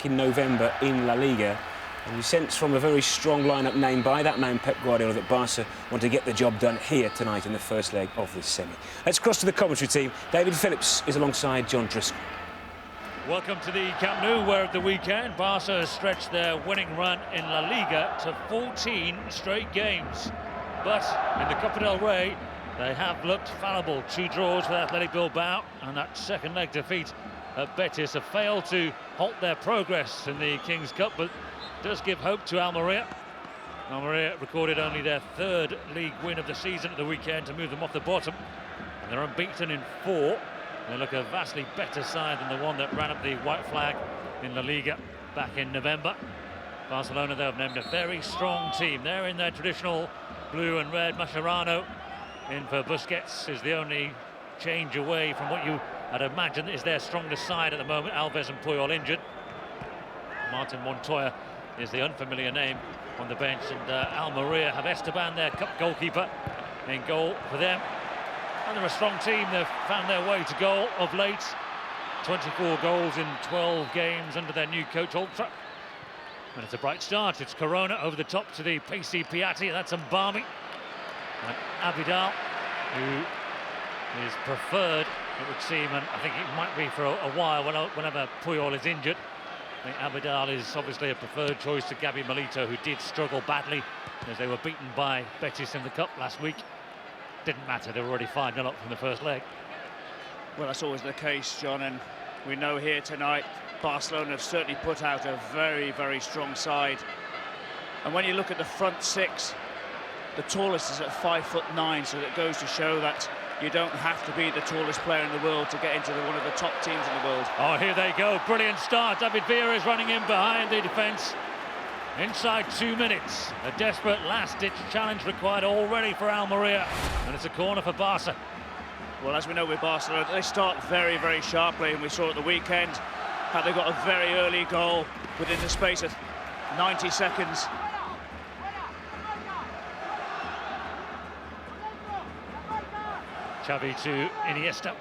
in November in La Liga. And you sense from a very strong lineup named by that man Pep Guardiola that Barca want to get the job done here tonight in the first leg of this semi. Let's cross to the commentary team. David Phillips is alongside John Driscoll. Welcome to the Camp Nou, where at the weekend Barca has stretched their winning run in La Liga to 14 straight games. But in the Copa del Rey, they have looked fallible. 2 draws with Athletic Bilbao, and that second leg defeat at Betis have failed to halt their progress in the King's Cup, but does give hope to Almeria. Almeria recorded only their 3rd league win of the season at the weekend to move them off the bottom, and they're unbeaten in 4. They look a vastly better side than the one that ran up the white flag in La Liga back in November. Barcelona, though, have named a very strong team. They're in their traditional blue and red. Mascherano in for Busquets is the only change away from what you had imagined is their strongest side at the moment. Alves and Puyol injured. Martin Montoya is the unfamiliar name on the bench, and Almeria have Esteban, their cup goalkeeper, in goal for them. And they're a strong team. They've found their way to goal of late. 24 goals in 12 games under their new coach Ultra. And it's a bright start. It's Corona over the top to the pacey Piatti. That's Mbami. And Abidal, who is preferred, it would seem, and I think it might be for a while whenever Puyol is injured. I think Abidal is obviously a preferred choice to Gabi Milito, who did struggle badly as they were beaten by Betis in the Cup last week. Didn't matter, they were already 5-0 up from the first leg. Well, that's always the case, John, and we know here tonight Barcelona have certainly put out a very, very strong side. And when you look at the front 6, the tallest is at 5'9", so it goes to show that you don't have to be the tallest player in the world to get into one of the top teams in the world. Oh, here they go, brilliant start. David Villa is running in behind the defence. Inside 2 minutes, a desperate last-ditch challenge required already for Almeria, and it's a corner for Barca. Well, as we know with Barcelona, they start very, very sharply, and we saw at the weekend how they got a very early goal within the space of 90 seconds. Xavi to Iniesta.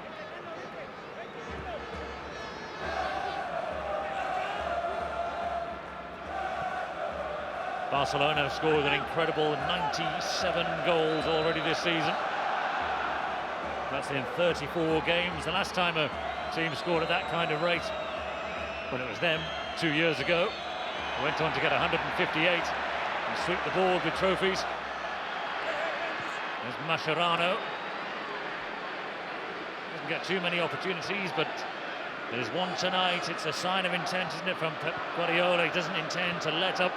Barcelona have scored an incredible 97 goals already this season. That's in 34 games. The last time a team scored at that kind of rate, when it was them 2 years ago, they went on to get 158 and sweep the board with trophies. There's Mascherano. Doesn't get too many opportunities, but there's one tonight. It's a sign of intent, isn't it, from Pep Guardiola? He doesn't intend to let up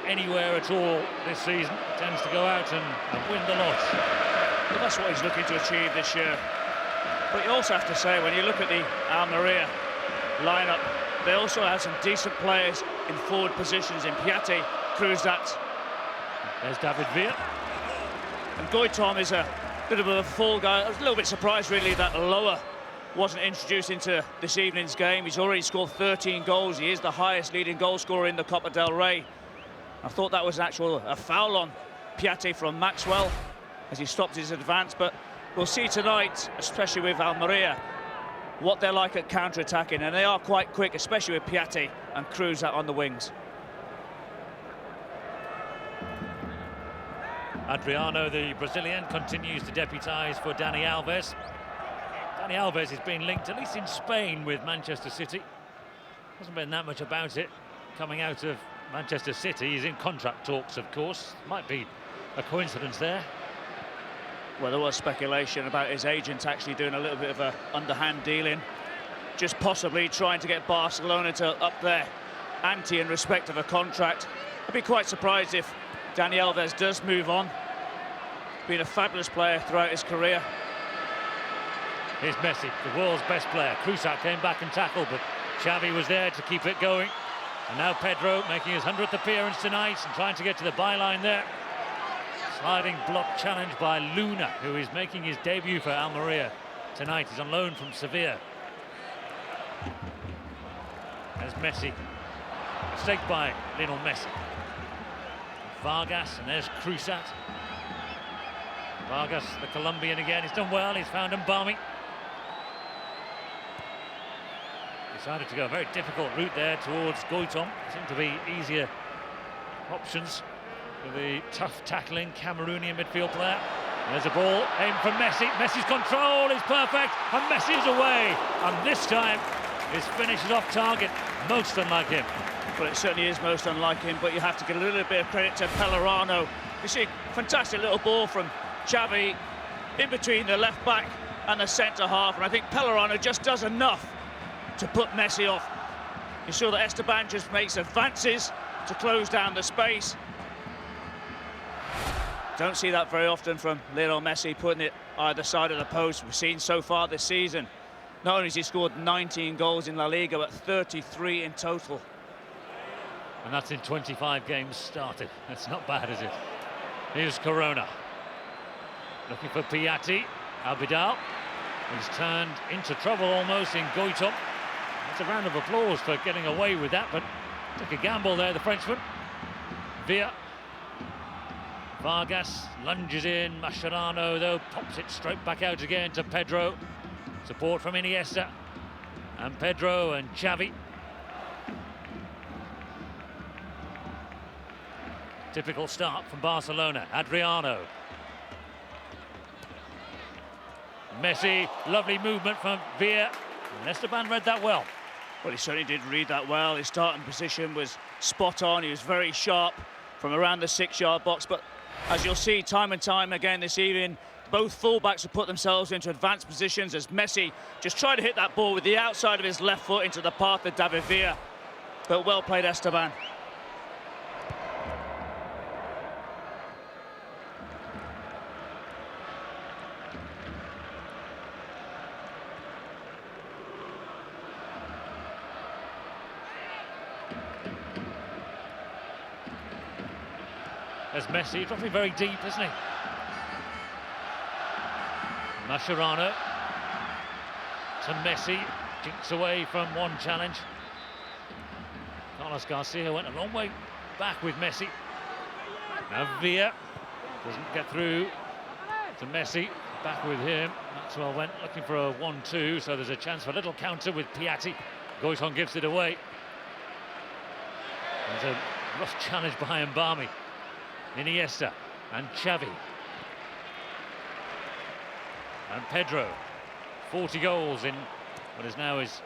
anywhere at all this season. He tends to go out and win the lot. Well, that's what he's looking to achieve this year. But you also have to say, when you look at the Almeria lineup, they also have some decent players in forward positions in Piatti, Cruzat. There's David Villa. And Goitom is a bit of a full guy. I was a little bit surprised, really, that Loa wasn't introduced into this evening's game. He's already scored 13 goals. He is the highest leading goal scorer in the Copa del Rey. I thought that was a foul on Piatti from Maxwell as he stopped his advance, but we'll see tonight, especially with Almeria, what they're like at counter-attacking, and they are quite quick, especially with Piatti and Cruzat on the wings. Adriano, the Brazilian, continues to deputise for Dani Alves. Dani Alves has been linked, at least in Spain, with Manchester City. Hasn't been that much about it coming out of Manchester City. He's in contract talks, of course. Might be a coincidence there. Well, there was speculation about his agent actually doing a little bit of a underhand dealing, just possibly trying to get Barcelona to up their ante in respect of a contract. I'd be quite surprised if Dani Alves does move on. Been a fabulous player throughout his career. Here's Messi, the world's best player. Cruzat came back and tackled, but Xavi was there to keep it going. And now Pedro making his 100th appearance tonight and trying to get to the byline there. Sliding block challenge by Luna, who is making his debut for Almeria tonight. He's on loan from Sevilla. There's Messi. Mistake by Lionel Messi. Vargas, and there's Cruzat. Vargas, the Colombian again. He's done well. He's found Mbami. Decided to go a very difficult route there towards Goitom. Seemed to be easier options for the tough tackling Cameroonian midfield player. There's a ball aimed for Messi. Messi's control is perfect, and Messi's away. And this time, his finish is off target. Most unlike him. Well, it certainly is most unlike him, but you have to give a little bit of credit to Pellerano. You see a fantastic little ball from Xavi in between the left back and the centre half, and I think Pellerano just does enough to put Messi off. You saw that Esteban just makes advances to close down the space. Don't see that very often from Lionel Messi, putting it either side of the post. We've seen so far this season. Not only has he scored 19 goals in La Liga, but 33 in total. And that's in 25 games started. That's not bad, is it? Here's Corona. Looking for Piatti. Abidal. He's turned into trouble almost in Goitom. That's a round of applause for getting away with that, but took a gamble there, the Frenchman. Villa. Vargas lunges in. Mascherano, though, pops it straight back out again to Pedro. Support from Iniesta. And Pedro and Xavi. Typical start from Barcelona. Adriano. Messi, lovely movement from Villa. And Esteban read that well. Well, he certainly did read that well. His starting position was spot on. He was very sharp from around the 6-yard box. But as you'll see time and time again this evening, both fullbacks have put themselves into advanced positions as Messi just tried to hit that ball with the outside of his left foot into the path of David Villa. But well played, Esteban. As Messi, dropping very deep, isn't he? Mascherano to Messi, jinks away from one challenge. Carlos Garcia went a long way back with Messi. Now Villa doesn't get through to Messi, back with him. Maxwell went looking for a 1-2, so there's a chance for a little counter with Piatti. Goitom gives it away. There's a rough challenge by Mbami. Iniesta and Xavi. And Pedro, 40 goals in what is now his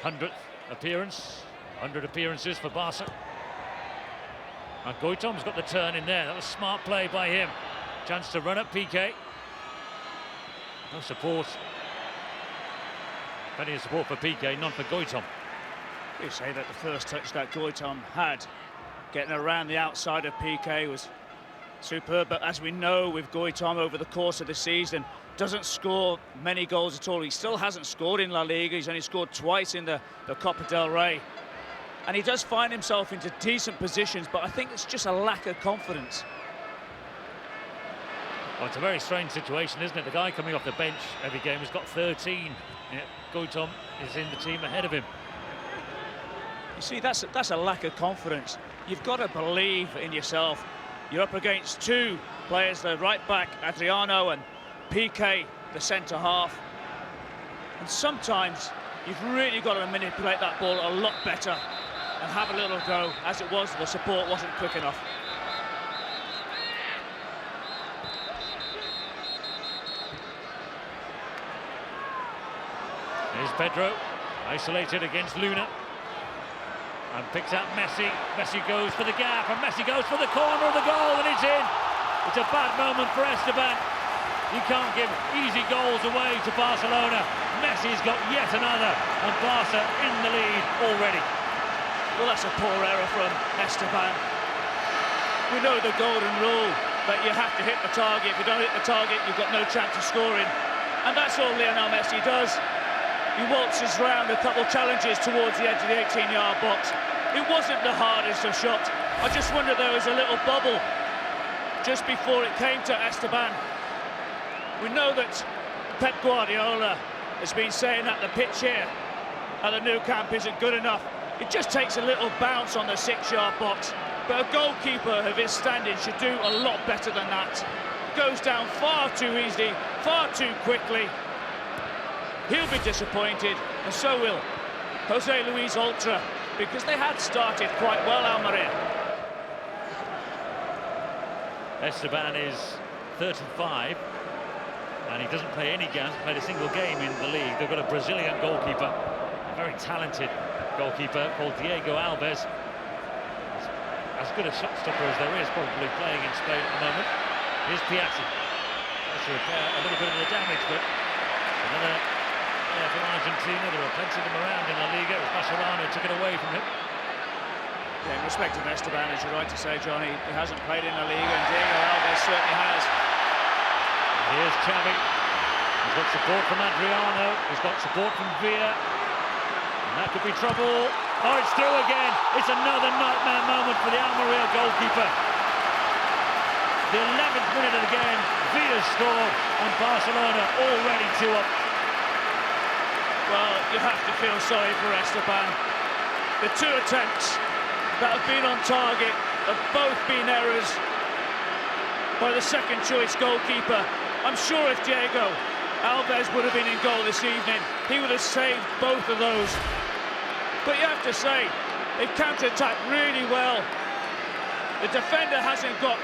100th appearance. 100 appearances for Barca. And Goitom's got the turn in there. That was smart play by him. Chance to run at PK. No support. Plenty of support for PK, none for Goitom. You say that the first touch that Goitom had, getting around the outside of PK, was superb, but as we know with Goitom over the course of the season, doesn't score many goals at all. He still hasn't scored in La Liga. He's only scored twice in the Copa del Rey. And he does find himself into decent positions, but I think it's just a lack of confidence. Well, it's a very strange situation, isn't it? The guy coming off the bench every game has got 13. Yet Goitom is in the team ahead of him. You see, that's a lack of confidence. You've got to believe in yourself. You're up against two players, the right back, Adriano, and PK, the centre half. And sometimes you've really got to manipulate that ball a lot better and have a little go. As it was, the support wasn't quick enough. Here's Pedro, isolated against Luna. And picks out Messi. Messi goes for the gap, and Messi goes for the corner of the goal, and it's in. It's a bad moment for Esteban. You can't give easy goals away to Barcelona. Messi's got yet another, and Barca in the lead already. Well, that's a poor error from Esteban. We know the golden rule, that you have to hit the target. If you don't hit the target, you've got no chance of scoring. And that's all Lionel Messi does. He waltzes round a couple of challenges towards the edge of the 18-yard box. It wasn't the hardest of shots. I just wonder there was a little bubble just before it came to Esteban. We know that Pep Guardiola has been saying that the pitch here at the Nou Camp isn't good enough. It just takes a little bounce on the 6-yard box. But a goalkeeper of his standing should do a lot better than that. Goes down far too easily, far too quickly. He'll be disappointed, and so will Jose Luis Oltra, because they had started quite well, Almeria. Esteban is 35, and he doesn't play any games, played a single game in the league. They've got a Brazilian goalkeeper, a very talented goalkeeper called Diego Alves. As good a shot stopper as there is probably playing in Spain at the moment. Here's Piatti. Tries to repair a little bit of the damage, but another player from Argentina. There are plenty of them around in La Liga. It was Mascherano who took it away from him. Yeah, in respect of Esteban, as you're right to say, Johnny, he hasn't played in La Liga, and Diego Alves certainly has. Here's Xavi. He's got support from Adriano. He's got support from Villa. And that could be trouble. Oh, it's through again. It's another nightmare moment for the Almeria goalkeeper. The 11th minute of the game, Villa scored, and Barcelona already 2 up. Well, you have to feel sorry for Esteban. The 2 attempts that have been on target have both been errors by the second choice goalkeeper. I'm sure if Diego Alves would have been in goal this evening, he would have saved both of those. But you have to say, they've counter-attacked really well. The defender hasn't got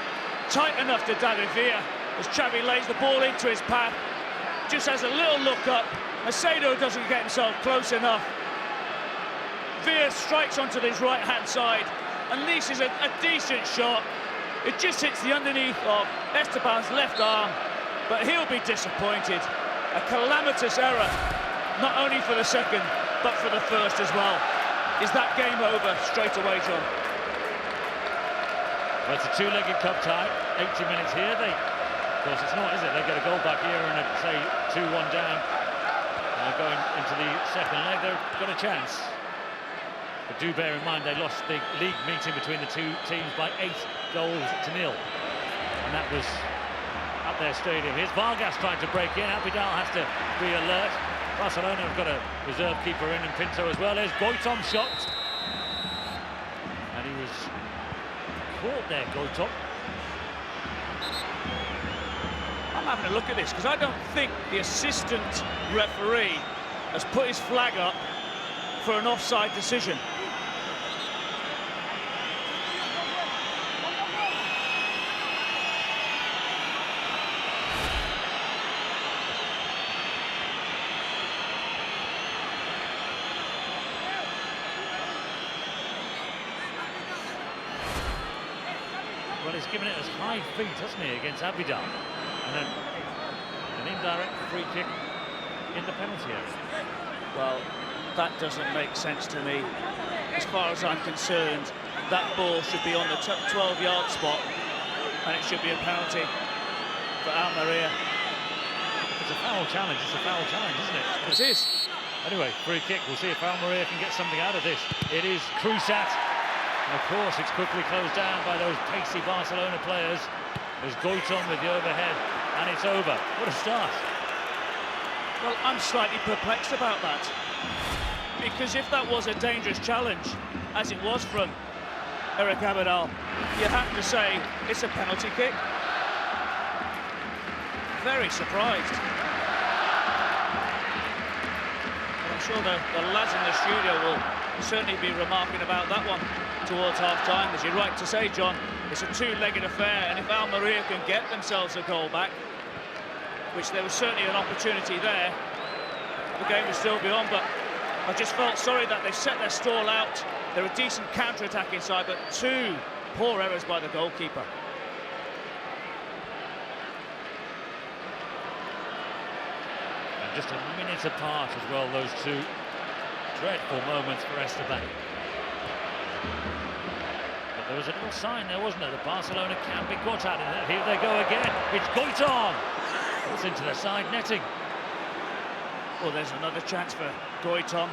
tight enough to David Villa as Xavi lays the ball into his path. Just has a little look up. Macedo doesn't get himself close enough. Villa strikes onto his right-hand side, unleashes a decent shot. It just hits the underneath of Esteban's left arm, but he'll be disappointed. A calamitous error, not only for the second, but for the first as well. Is that game over straight away, John? Well, it's a 2-legged cup tie, 80 minutes here. Of course, it's not, is it? They get a goal back here and say 2-1 down. Going into the second leg, they've got a chance. But do bear in mind, they lost the league meeting between the 2 teams by 8 goals to 0. And that was at their stadium. Here's Vargas trying to break in. Abidal has to be alert. Barcelona have got a reserve keeper in, and Pinto as well. There's Goitom's shot. And he was caught there, Goitom. I'm having a look at this because I don't think the assistant referee has put his flag up for an offside decision. Well, he's given it as high feet, hasn't he, against Abidal? And then an indirect free kick in the penalty area. Well, that doesn't make sense to me. As far as I'm concerned, that ball should be on the 12-yard spot, and it should be a penalty for Almeria. It's a foul challenge. It's a foul challenge, isn't it? It is. Anyway, free kick. We'll see if Almeria can get something out of this. It is Cruzat. And of course, it's quickly closed down by those pacey Barcelona players. There's Goitom with the overhead, and it's over. What a start. Well, I'm slightly perplexed about that. Because if that was a dangerous challenge, as it was from Eric Abidal, you have to say it's a penalty kick. Very surprised. But I'm sure the lads in the studio will certainly be remarking about that one towards half-time. As you're right to say, John, it's a 2-legged affair, and if Almeria can get themselves a goal back, which there was certainly an opportunity there, the game will still be on. But I just felt sorry that they set their stall out. They're a decent counter-attack inside, but 2 poor errors by the goalkeeper. And just a minute apart as well, those 2 dreadful moments for Esteban. But there was a little sign there, wasn't there? The Barcelona can be caught out in it. Here they go again. It's Goitom. It's into the side netting. Well, there's another chance for Goitom.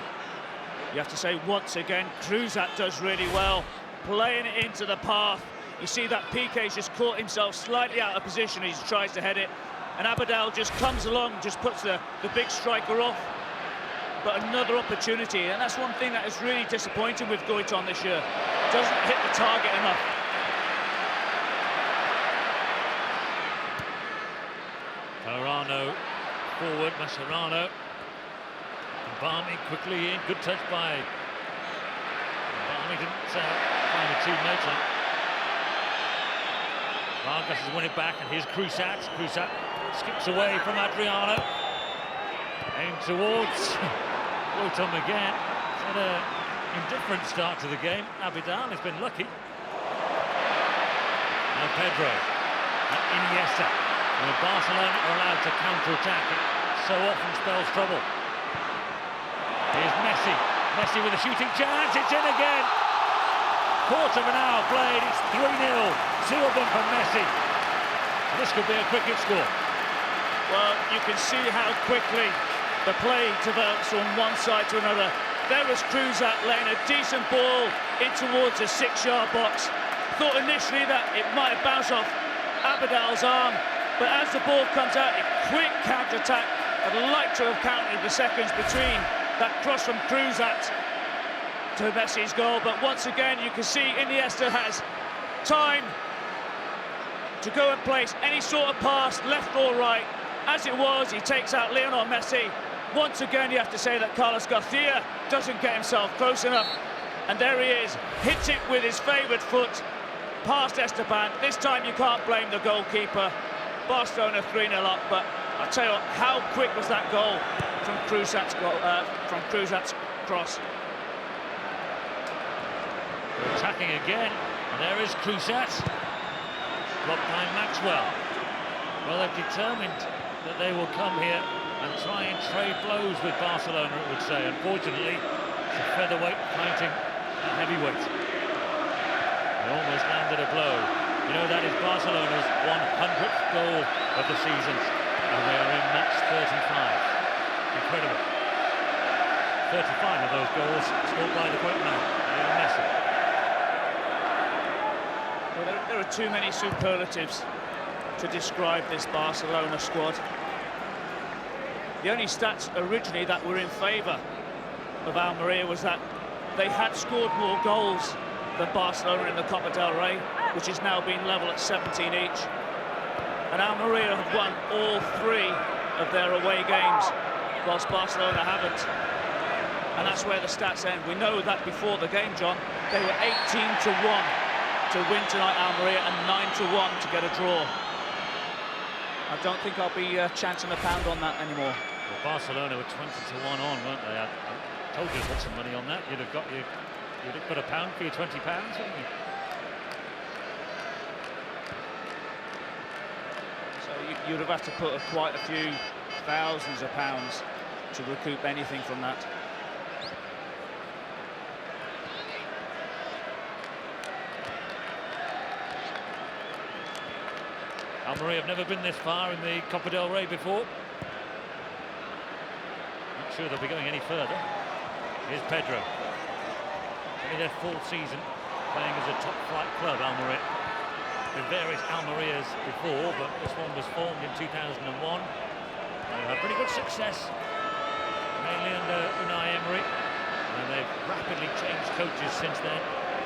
You have to say, once again, Cruzat does really well, playing it into the path. You see that Piqué's just caught himself slightly out of position as he tries to head it, and Abidal just comes along, just puts the big striker off. But another opportunity, and that's one thing that is really disappointing with Goitom this year. Doesn't hit the target enough. Mascherano forward, Mascherano Barney quickly in, good touch by Barney, didn't find a teammate. Vargas has won it back, and here's Cruzat. Cruzat skips away from Adriano. Aimed towards Goitom again. He's had an indifferent start to the game. Abidal has been lucky. Now Pedro. And Iniesta. And Barcelona are allowed to counter-attack. It so often spells trouble. Here's Messi. Messi with a shooting chance. It's in again. Quarter of an hour played. It's 3-0. 2 of them from Messi. This could be a cricket score. Well, you can see how quickly the play develops from one side to another. There was Cruzat laying a decent ball in towards the 6-yard box. Thought initially that it might have bounced off Abidal's arm, but as the ball comes out, a quick counter-attack. I'd like to have counted the seconds between that cross from Cruzat to Messi's goal, but once again you can see Iniesta has time to go and place any sort of pass, left or right. As it was, he takes out Lionel Messi. Once again, you have to say that Carlos Garcia doesn't get himself close enough. And there he is, hits it with his favoured foot, past Esteban. This time you can't blame the goalkeeper. Barcelona 3-0 up, but I'll tell you what, how quick was that goal from Cruzat's cross. They're attacking again, and there is Cruzat. Blocked by Maxwell. Well, they've determined that they will come here and try and trade blows with Barcelona, it would say. Unfortunately, it's a featherweight fighting a heavyweight. They almost landed a blow. You know, that is Barcelona's 100th goal of the season, and they are in match 35. Incredible. 35 of those goals scored by the great man, Lionel Messi. Well, there are too many superlatives to describe this Barcelona squad. The only stats originally that were in favour of Almeria was that they had scored more goals than Barcelona in the Copa del Rey, which is now being level at 17 each. And Almeria have won all 3 of their away games, whilst Barcelona haven't. And that's where the stats end. We know that before the game, John, they were 18-1 to win tonight, Almeria, and 9-1 to get a draw. I don't think I'll be chancing a pound on that anymore. Well, Barcelona were 20-1 on, weren't they? I told you to put some money on that. You'd have got a pound for your £20, wouldn't you? So you'd have had to put quite a few thousands of pounds to recoup anything from that. Almeria have never been this far in the Copa del Rey before. Not sure they'll be going any further. Here's Pedro. Only their 4th season playing as a top-flight club, Almeria. Been various Almerias before, but this one was formed in 2001. They had pretty good success, mainly under Unai Emery, and they've rapidly changed coaches since then.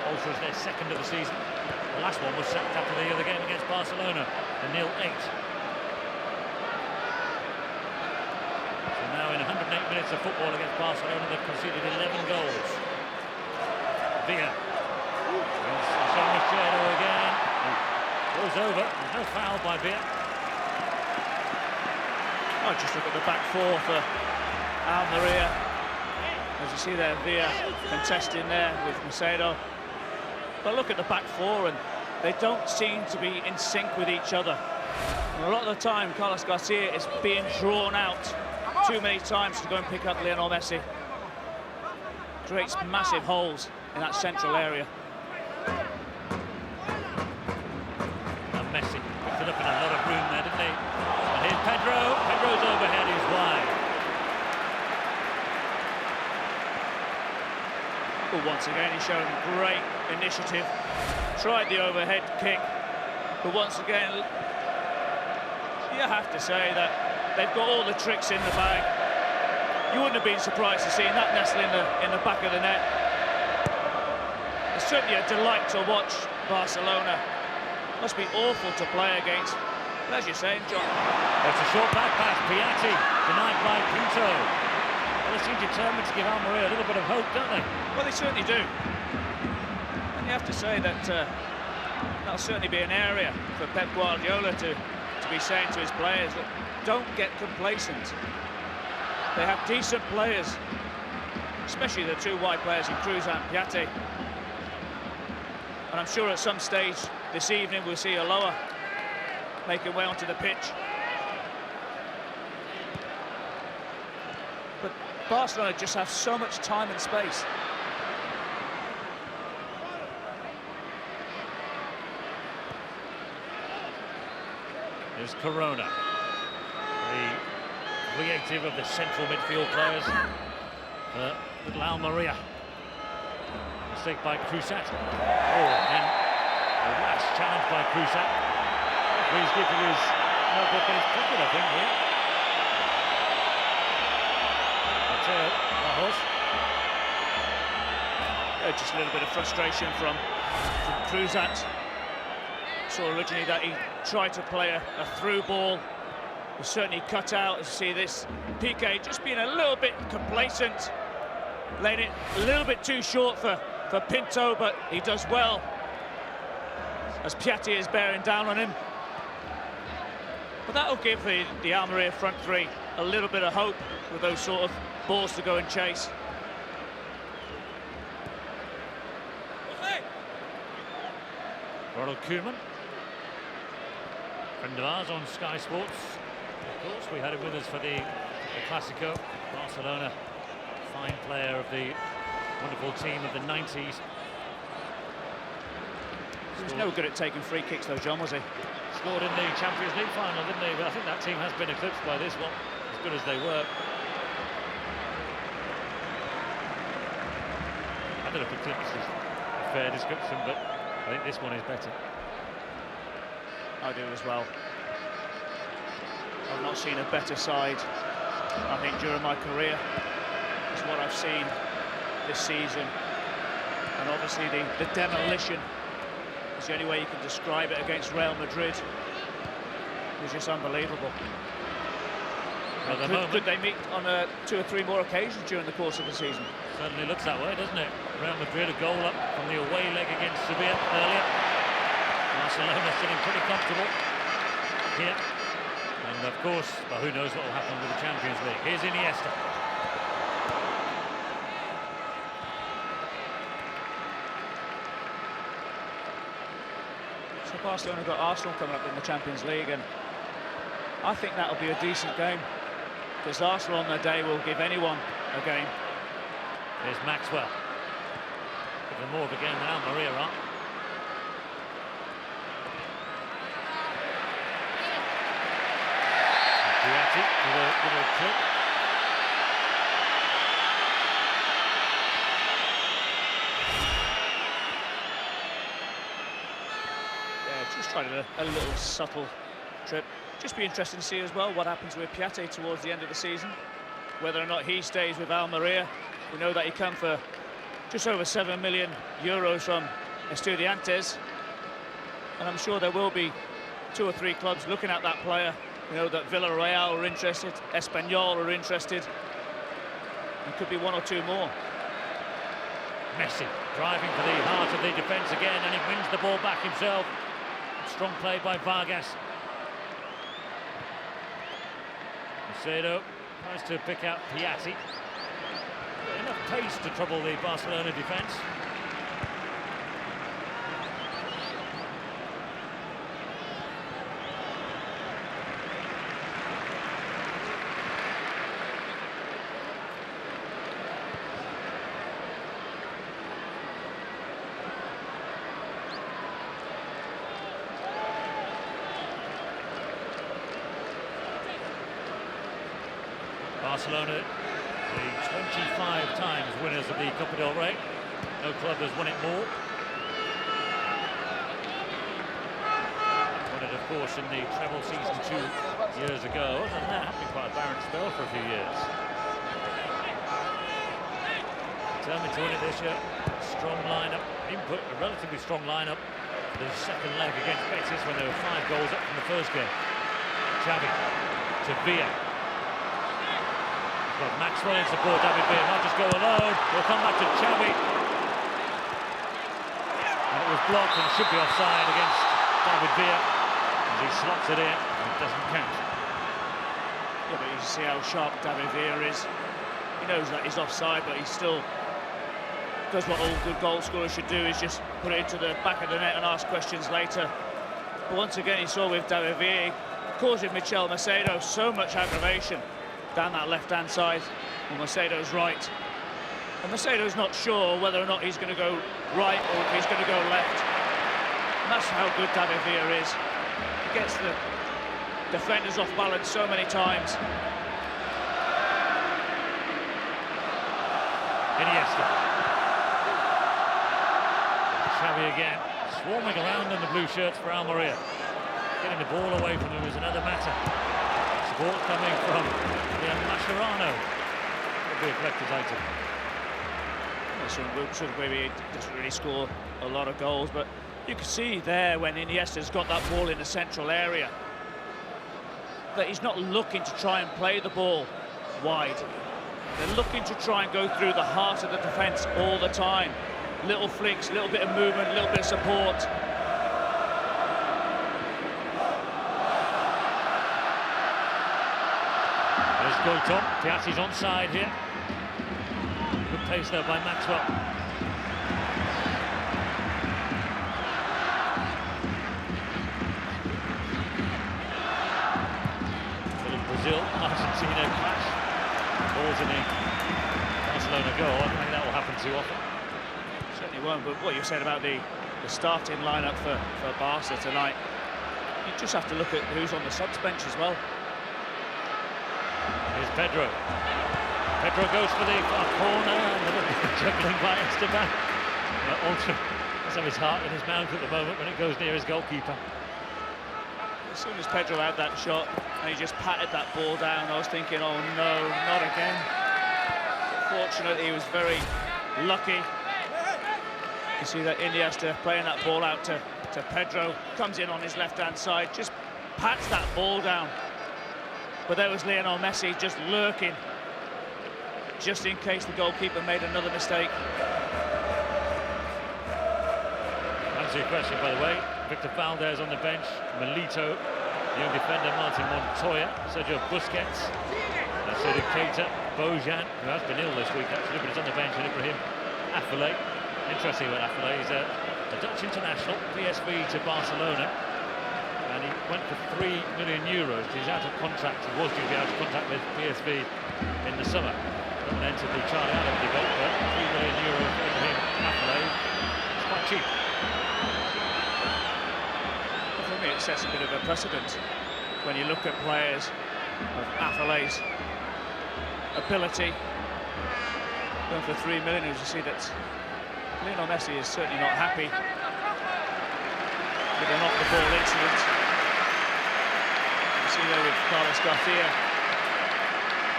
Also, it's their 2nd of the season. The last one was sacked after the other game against Barcelona, the 0-8. So now in 108 minutes of football against Barcelona, they've conceded 11 goals. Villa. San Machado again. Goes over. There's no foul by Villa. Oh, just look at the back 4 for Almeria. As you see there, Villa contesting there with Macedo. But look at the back 4, and they don't seem to be in sync with each other. And a lot of the time, Carlos Garcia is being drawn out too many times to go and pick up Lionel Messi. Creates massive holes in that central area. And Messi picked it up in a lot of room there, didn't he? And here's Pedro. Pedro's overhead is wide. But once again, he's shown great initiative. Tried the overhead kick, but once again, you have to say that they've got all the tricks in the bag. You wouldn't have been surprised to see that nestle in the back of the net. It's certainly a delight to watch Barcelona. Must be awful to play against. But as you're saying, John. It's a short back pass. Piatti denied by Pinto. Well, they seem determined to give Almeria a little bit of hope, don't they? Well, they certainly do. And you have to say that that'll certainly be an area for Pep Guardiola to be saying to his players that don't get complacent. They have decent players, especially the two wide players in Cruz and Piatti. And I'm sure at some stage this evening we'll see Aloha making way onto the pitch. But Barcelona just have so much time and space. There's Corona, the creative of the central midfield players. Little Almeria. Mistake by Cruzat. Oh, and the last challenge by Cruzat. He's keeping his notebook in his pocket, I think, here. Just a little bit of frustration from Cruzat. Saw originally that he tried to play a through ball. Was certainly cut out. As you see this, Piqué just being a little bit complacent, laying it a little bit too short for Pinto, but he does well as Piatti is bearing down on him. But that'll give the Almeria front three a little bit of hope with those sort of balls to go and chase. Ronald Koeman, friend of ours on Sky Sports. Of course, we had him with us for the Clásico. Barcelona, fine player of the wonderful team of the 90s. He was no good at taking free kicks though, John, was he? Scored in the Champions League final, didn't he? But I think that team has been eclipsed by this one, as good as they were. I don't know if eclipsed is a fair description, but I think this one is better. I do as well. I've not seen a better side, I think, during my career. It's what I've seen this season. And obviously the demolition is the only way you can describe it against Real Madrid. It was just unbelievable. Could they meet on 2 or 3 more occasions during the course of the season? Certainly looks that way, doesn't it? Real Madrid a goal up from the away leg against Sevilla earlier. Barcelona sitting pretty comfortable here. And of course, well, who knows what will happen with the Champions League. Here's Iniesta. So Barcelona got Arsenal coming up in the Champions League, and I think that'll be a decent game, because Arsenal on their day will give anyone a game. Here's Maxwell. Give them more of a game than Almeria are. Piatti with a little clip. Yeah, just tried a little subtle trip. Just be interesting to see as well what happens with Piatti towards the end of the season, whether or not he stays with Almeria. We know that he came for just over €7 million from Estudiantes, and I'm sure there will be 2 or 3 clubs looking at that player. We know that Villarreal are interested, Espanyol are interested, and could be 1 or 2 more. Messi driving for the heart of the defence again, and he wins the ball back himself. Strong play by Vargas. Macedo tries to pick out Piatti. Enough pace to trouble the Barcelona defence. Barcelona, the 25 times winners of the Copa del Rey. No club has won it more. Won it, of course, in the treble season 2 years ago. Other than that, it's been quite a barren spell for a few years. Determined to win it this year. Strong lineup, input, a relatively strong lineup. The second leg against Betis when there were 5 goals up from the first game. Xavi to Villa. Got Maxwell in support, David Villa might just go alone. We'll come back to Xavi. And it was blocked and should be offside against David Villa. As he slots it in, it doesn't count. Yeah, but you see how sharp David Villa is. He knows that he's offside, but he still does what all good goal scorers should do, is just put it into the back of the net and ask questions later. But once again, he saw with David Villa, causing Michel Macedo so much aggravation down that left-hand side, and Macedo's right. And Macedo's not sure whether or not he's going to go right or if he's going to go left. And that's how good David Villa is. He gets the defenders off balance so many times. Iniesta. Xavi again, swarming around in the blue shirts for Almeria. Getting the ball away from him is another matter. Support coming from Mascherano. Could be a collector's item. So maybe he doesn't really score a lot of goals, but you can see there when Iniesta's got that ball in the central area that he's not looking to try and play the ball wide. They're looking to try and go through the heart of the defence all the time. Little flicks, a little bit of movement, a little bit of support. There's Goitom. Piazzi's onside here. Good pace there by Maxwell. Little Brazil-Argentina clash. Balls in the Barcelona goal. I don't think that will happen too often. Certainly won't, but what you said about the starting lineup for Barca tonight, you just have to look at who's on the subs bench as well. Here's Pedro. Pedro goes for the far corner, and a little juggling by Esteban. Ultra does have his heart in his mouth at the moment when it goes near his goalkeeper. As soon as Pedro had that shot and he just patted that ball down, I was thinking, oh no, not again. Fortunately, he was very lucky. You see that Iniesta playing that ball out to Pedro, comes in on his left-hand side, just pats that ball down. But there was Lionel Messi just lurking, just in case the goalkeeper made another mistake. Answer your question, by the way. Victor Valdez on the bench, Milito, young defender Martin Montoya, Sergio Busquets, Sergio Keita, Bojan, who has been ill this week actually, but he's on the bench, and Ibrahim Afellay. Interesting about Afellay, he's a Dutch international, PSV to Barcelona, and he went for €3 million. He's out of contract, he was due to be out of contract with PSV in the summer. Not entered the Charlie Adam debate, but €3 million for Ibrahim Afellay is quite cheap. Well, for me, it sets a bit of a precedent when you look at players of Affelay's ability. Going for €3 million, you see that Lionel Messi is certainly not happy with an off-the-ball incident. You see there with Carlos Garcia,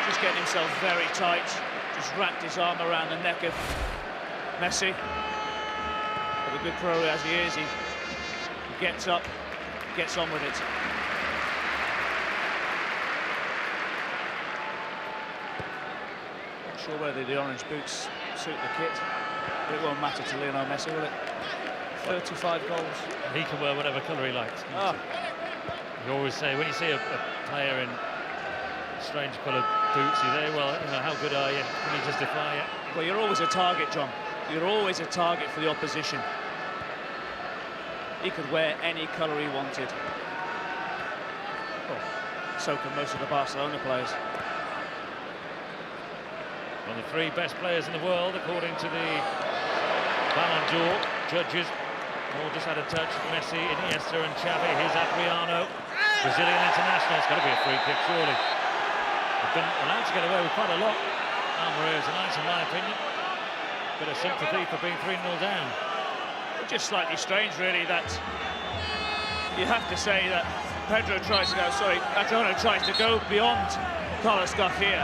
just getting himself very tight, just wrapped his arm around the neck of Messi. But the good pro as he is, he gets up, gets on with it. Not sure whether the orange boots suit the kit. But it won't matter to Lionel Messi, will it? 35 goals. He can wear whatever colour he likes. You always say, when you see a player in strange coloured boots, you say, well, you know, how good are you? Can you justify it? Well, you're always a target, John. You're always a target for the opposition. He could wear any colour he wanted. Well, so can most of the Barcelona players. One of the 3 best players in the world, according to the Ballon d'Or judges. All just had a touch. Messi, Iniesta and Xavi. Here's Adriano, Brazilian international. It's got to be a free kick, surely. They've been allowed to get away with quite a lot. Almeria tonight, in my opinion. Bit of sympathy for being 3-0 down. It's just slightly strange, really, that you have to say that Adriano tries to go beyond Carlos Garcia.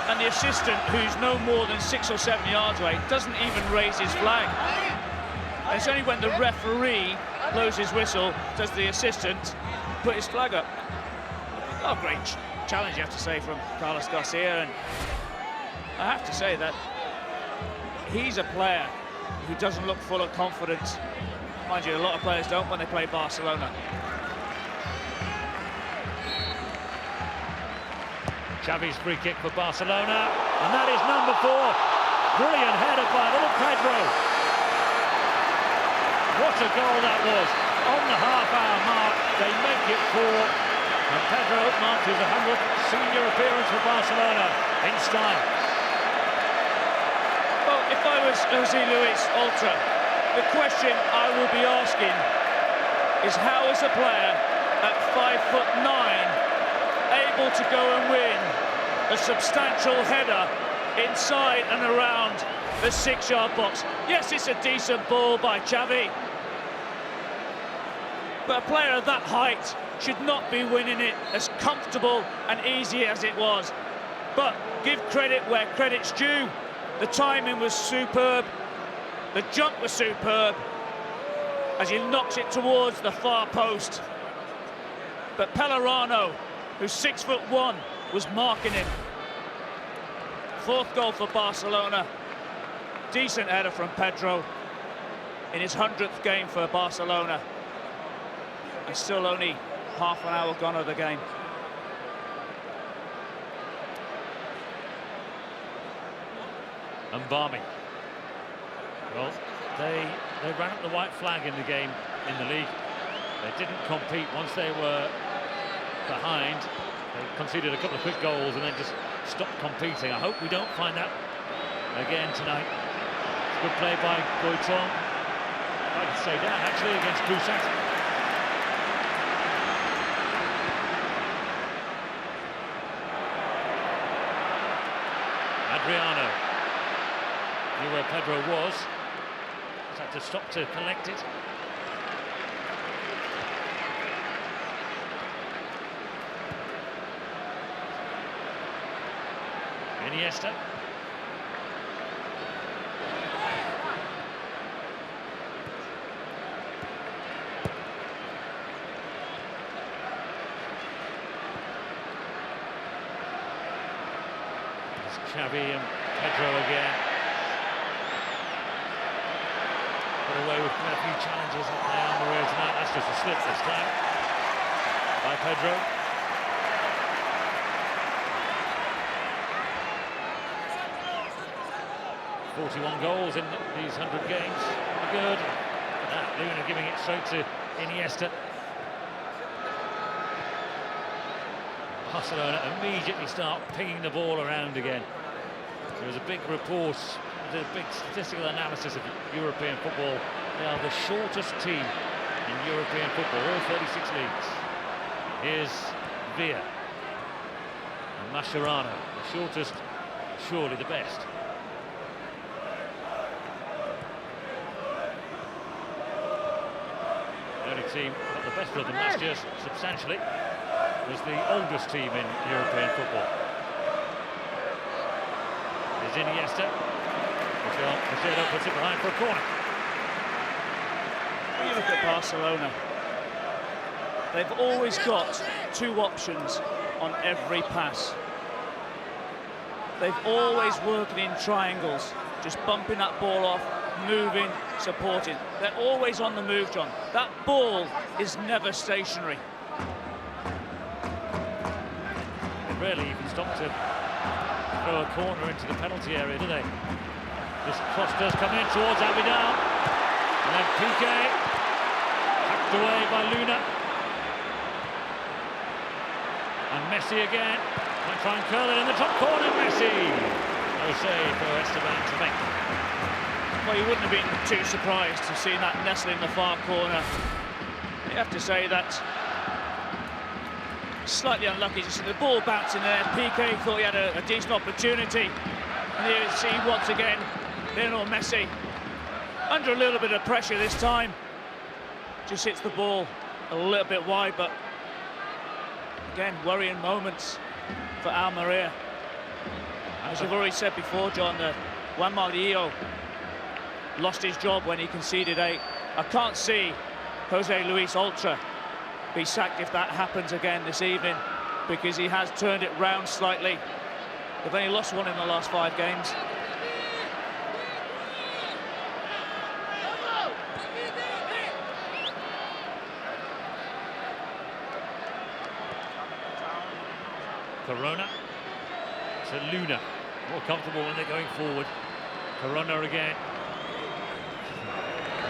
And the assistant, who's no more than 6 or 7 yards away, doesn't even raise his flag. And it's only when the referee blows his whistle does the assistant put his flag up. Oh, challenge, you have to say, from Carlos Garcia, and I have to say that he's a player who doesn't look full of confidence. Mind you, a lot of players don't when they play Barcelona. Xavi's free kick for Barcelona, and that is number 4. Brilliant header by little Pedro. What a goal that was. On the half-hour mark, they make it 4. And Pedro marks his 100th senior appearance for Barcelona in style. Well, if I was Jose Luis Oltra, the question I will be asking is how is a player at 5'9" able to go and win a substantial header inside and around the 6-yard box? Yes, it's a decent ball by Xavi, but a player of that height should not be winning it as comfortable and easy as it was. But give credit where credit's due. The timing was superb, the jump was superb as he knocks it towards the far post. But Pellerano, who's 6'1", was marking him. 4th goal for Barcelona. Decent header from Pedro in his 100th game for Barcelona. And still only half an hour gone of the game. And Barmy. Well, they ran up the white flag in the game in the league. They didn't compete once they were behind. They conceded a couple of quick goals and then just stopped competing. I hope we don't find that again tonight. It's good play by Goitom. I could say that actually against Cusack. Adriano knew where Pedro was. Just had to stop to collect it. Iniesta. It's Xavi and Pedro again. Got away with quite a few challenges at the Almeria tonight. That's just a slip this time by Pedro. 41 goals in these 100 games. Good. Luna giving it straight to Iniesta. Barcelona immediately start pinging the ball around again. There was a big report, a big statistical analysis of European football. They are the shortest team in European football, all 36 leagues. Here's Villa and Mascherano, the shortest, surely the best. The only team got the better of them last year substantially was the oldest team in European football. There's Iniesta. Macedo puts it behind for a corner. When you look at Barcelona, they've always got 2 options on every pass. They've always worked in triangles, just bumping that ball off, moving, supporting. They're always on the move, John. That ball is never stationary. Rarely even stop to throw a corner into the penalty area, do they? This cross does come in towards Abidal. And then Piqué, hacked away by Luna. And Messi again. Might try and curl it in the top corner, Messi. No save for Esteban to make. Well, you wouldn't have been too surprised to see that nestle in the far corner. You have to say that slightly unlucky to see the ball bouncing there. Piqué thought he had a decent opportunity. And here you see once again Lionel Messi under a little bit of pressure this time. Just hits the ball a little bit wide, but again, worrying moments for Almeria. As you've already said before, John, Juan Maldillo lost his job when he conceded 8. I can't see Jose Luis Oltra be sacked if that happens again this evening. because he has turned it round slightly. They've only lost one in the last 5 games. Corona to Luna, more comfortable when they're going forward. Corona again.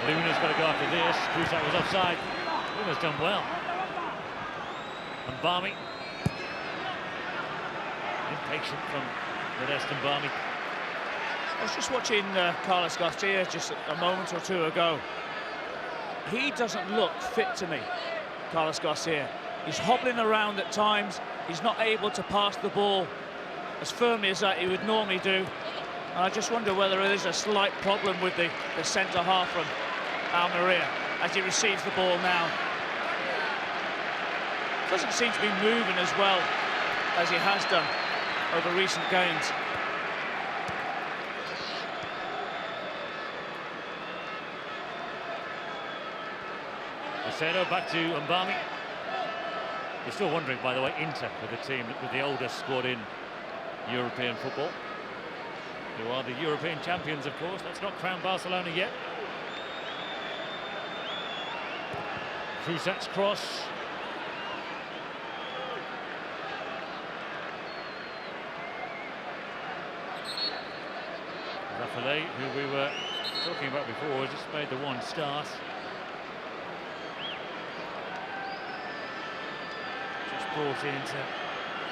Luna's got to go after this. Cusack was offside. Luna's done well. And Barmy. Impatient from Modeste and Barmy. I was just watching Carlos Garcia just a moment or two ago. He doesn't look fit to me, Carlos Garcia. He's hobbling around at times. He's not able to pass the ball as firmly as that he would normally do. And I just wonder whether there is a slight problem with the centre half from Almeria as he receives the ball now. Doesn't seem to be moving as well as he has done over recent games. Acedo back to Mbami. We're still wondering, by the way, Inter with the team with the oldest squad in European football, who are the European champions, of course. Let's not crown Barcelona yet. Cusack's cross. Raffaele, who we were talking about before, just made the one start. Just brought in to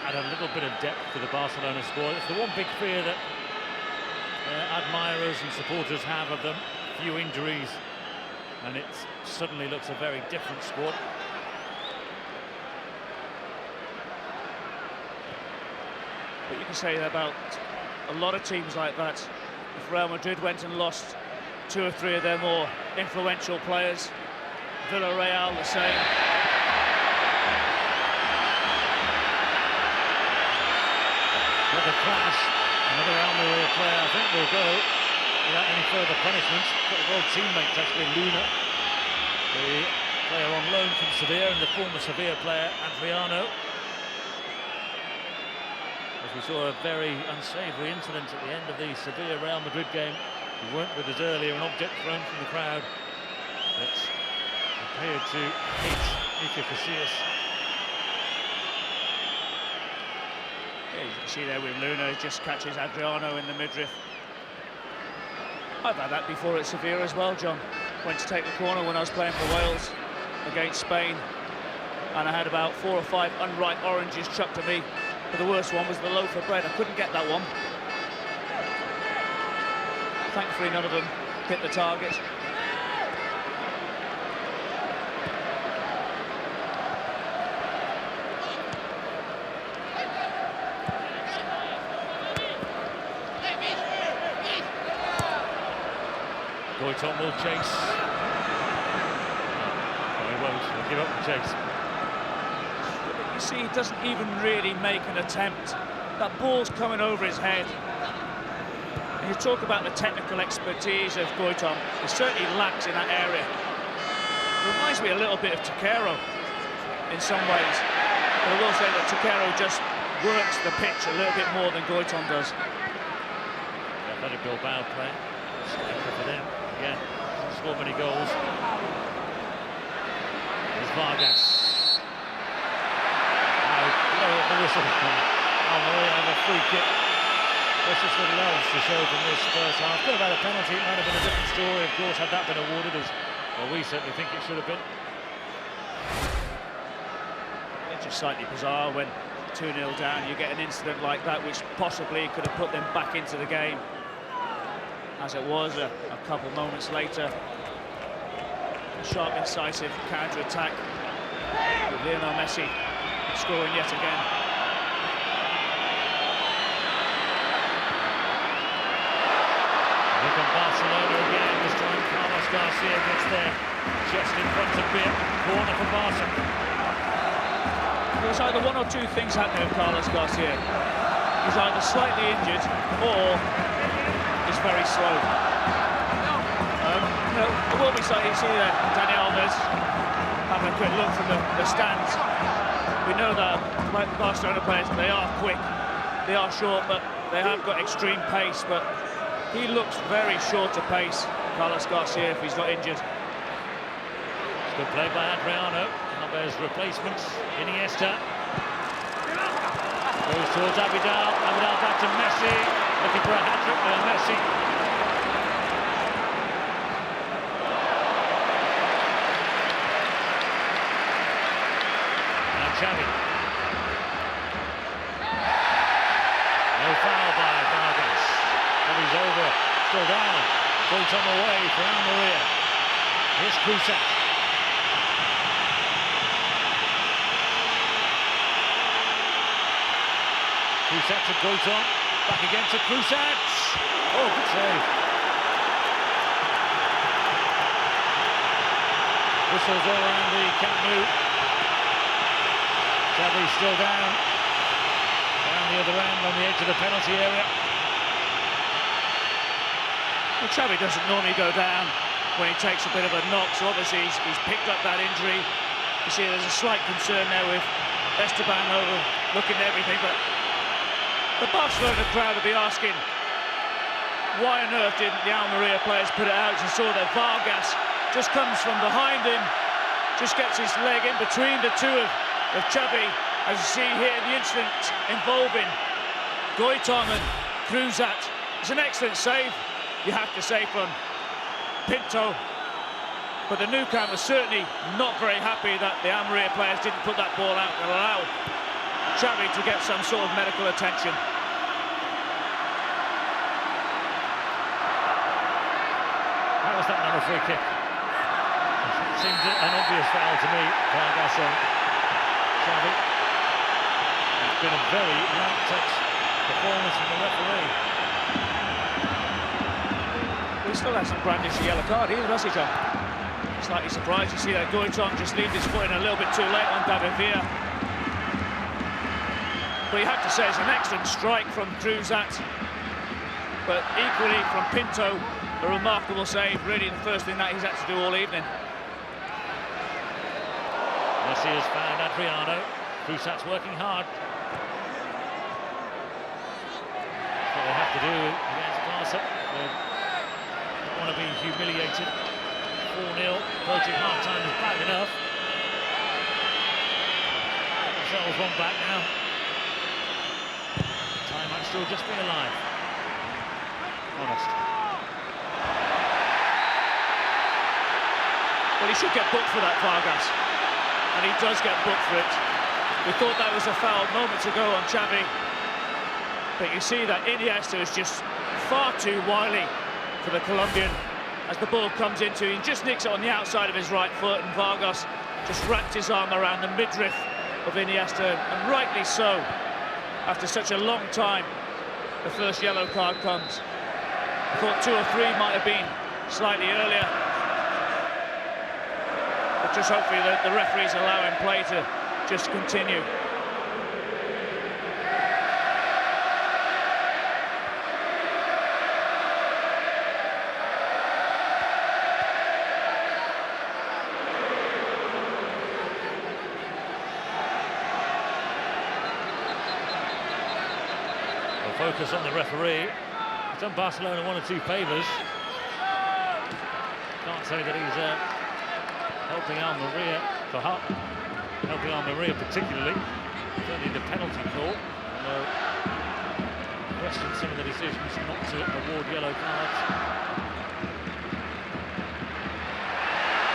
add a little bit of depth to the Barcelona squad. It's the one big fear that admirers and supporters have of them. Few injuries, and it suddenly looks a very different squad. But you can say that about a lot of teams like that. If Real Madrid went and lost 2 or 3 of their more influential players, Villarreal the same. With a clash, another Almeria player, I think, will go without any further punishments. Got the old teammates, actually, Luna, the player on loan from Sevilla, and the former Sevilla player, Adriano. As we saw a very unsavoury incident at the end of the Sevilla-Real Madrid game. He weren't with us earlier, an object thrown from the crowd that appeared to hit Iker Casillas. Yeah, you can see there with Luna, he just catches Adriano in the midriff. I've had that before at Sevilla as well, John. Went to take the corner when I was playing for Wales against Spain, and I had about 4 or 5 unripe oranges chucked at me. But the worst one was the loaf of bread. I couldn't get that one. Thankfully, none of them hit the target. Goitom will chase. No, he won't. He'll give up the chase. You see, he doesn't even really make an attempt. That ball's coming over his head. And you talk about the technical expertise of Goitom. He certainly lacks in that area. Reminds me a little bit of Takero in some ways. But I will say that Takero just works the pitch a little bit more than Goitom does. Better Bilbao play. Striker for them. Again, doesn't score many goals. There's Vargas. The whistle. Almeria have a free kick. Precious little else to show from this first half. Could have had a penalty, it might have been a different story, of course, had that been awarded, as well, we certainly think it should have been. It's just slightly bizarre when 2-0 down, you get an incident like that, which possibly could have put them back into the game. As it was, a couple moments later, a sharp, incisive counter-attack with Lionel Messi scoring yet again. Look at Barcelona again, this time Carlos Garcia gets there, just in front of Beer, corner for Barca. There's either 1 or 2 things happening with Carlos Garcia. He's either slightly injured or he's very slow. It will be slightly, you see there, Dani Alves having a quick look from the stands. We know that like the Barcelona players, they are quick, they are short, but they have got extreme pace. But he looks very short of pace, Carlos Garcia, if he's not injured. It's good play by Adriano. Alves replacement. Iniesta goes towards Abidal. Abidal back to Messi, looking for a hat-trick. Messi. Now Xavi. No foul by Vargas. Xavi's over, still down. Goes on the way for Almeria. Here's Cruzat. Cruzat to Goitom, back again to Cruzat. Oh, good save. Whistles all around the Camp Nou. Xavi still down the other end on the edge of the penalty area. Well, Xavi doesn't normally go down when he takes a bit of a knock, so obviously he's picked up that injury. You see there's a slight concern there with Esteban overlooking everything, but the Barcelona crowd will be asking, why on earth didn't the Almeria players put it out? You saw that Vargas just comes from behind him, just gets his leg in between the two of Xavi, as you see here, the incident involving Goitom and Cruzat. It's an excellent save, you have to say, from Pinto. But the Nou Camp was certainly not very happy that the Almeria players didn't put that ball out and allow Xavi to get some sort of medical attention. How was that not a free kick? It seemed an obvious foul to me. Vargas on Xavi. It's been a very light touch performance from the referee. Well, he still hasn't brandished the yellow card either, has he, John? Slightly surprised to see that Goitom just leaned his foot in a little bit too late on David Villa. But you have to say it's an excellent strike from Cruzat, but equally from Pinto, a remarkable save, really the first thing that he's had to do all evening. Messi has found Adriano. Cruzat's working hard. That's what they have to do against Barca. They don't want to be humiliated. 4-0, approaching half-time is bad enough. Themselves one back now. Time might still just be alive. Honest. Well, he should get booked for that, Vargas. And he does get booked for it. We thought that was a foul moments ago on Xavi. But you see that Iniesta is just far too wily for the Colombian. As the ball comes into him, he just nicks it on the outside of his right foot, and Vargas just wrapped his arm around the midriff of Iniesta, and rightly so. After such a long time, the first yellow card comes. I thought 2 or 3 might have been slightly earlier. But just hopefully the referees allowing play to just continue. Focus on the referee. He's done Barcelona 1 or 2 favours. Can't say that he's helping Almeria, helping Almeria particularly. Certainly the penalty call. Although question some of the decisions not to award yellow cards.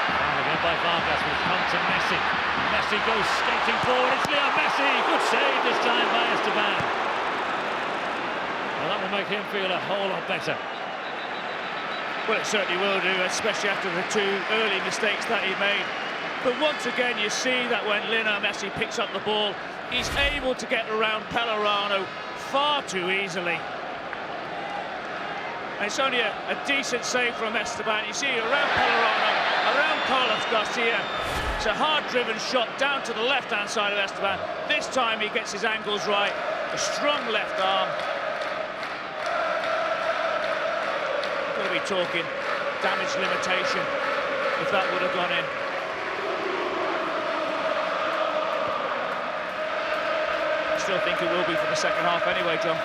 Foul again by Vargas, will come to Messi. Messi goes skating forward. It's Leo Messi. Good save this time by Esteban. Well, that will make him feel a whole lot better. Well, it certainly will do, especially after the 2 early mistakes that he made. But once again, you see that when Lionel Messi picks up the ball, he's able to get around Pellerano far too easily. And it's only a decent save from Esteban. You see around Pellerano, around Carlos Garcia. It's a hard-driven shot down to the left-hand side of Esteban. This time he gets his angles right. A strong left arm. We'll be talking damage limitation if that would have gone in. still think it will be for the second half anyway, John.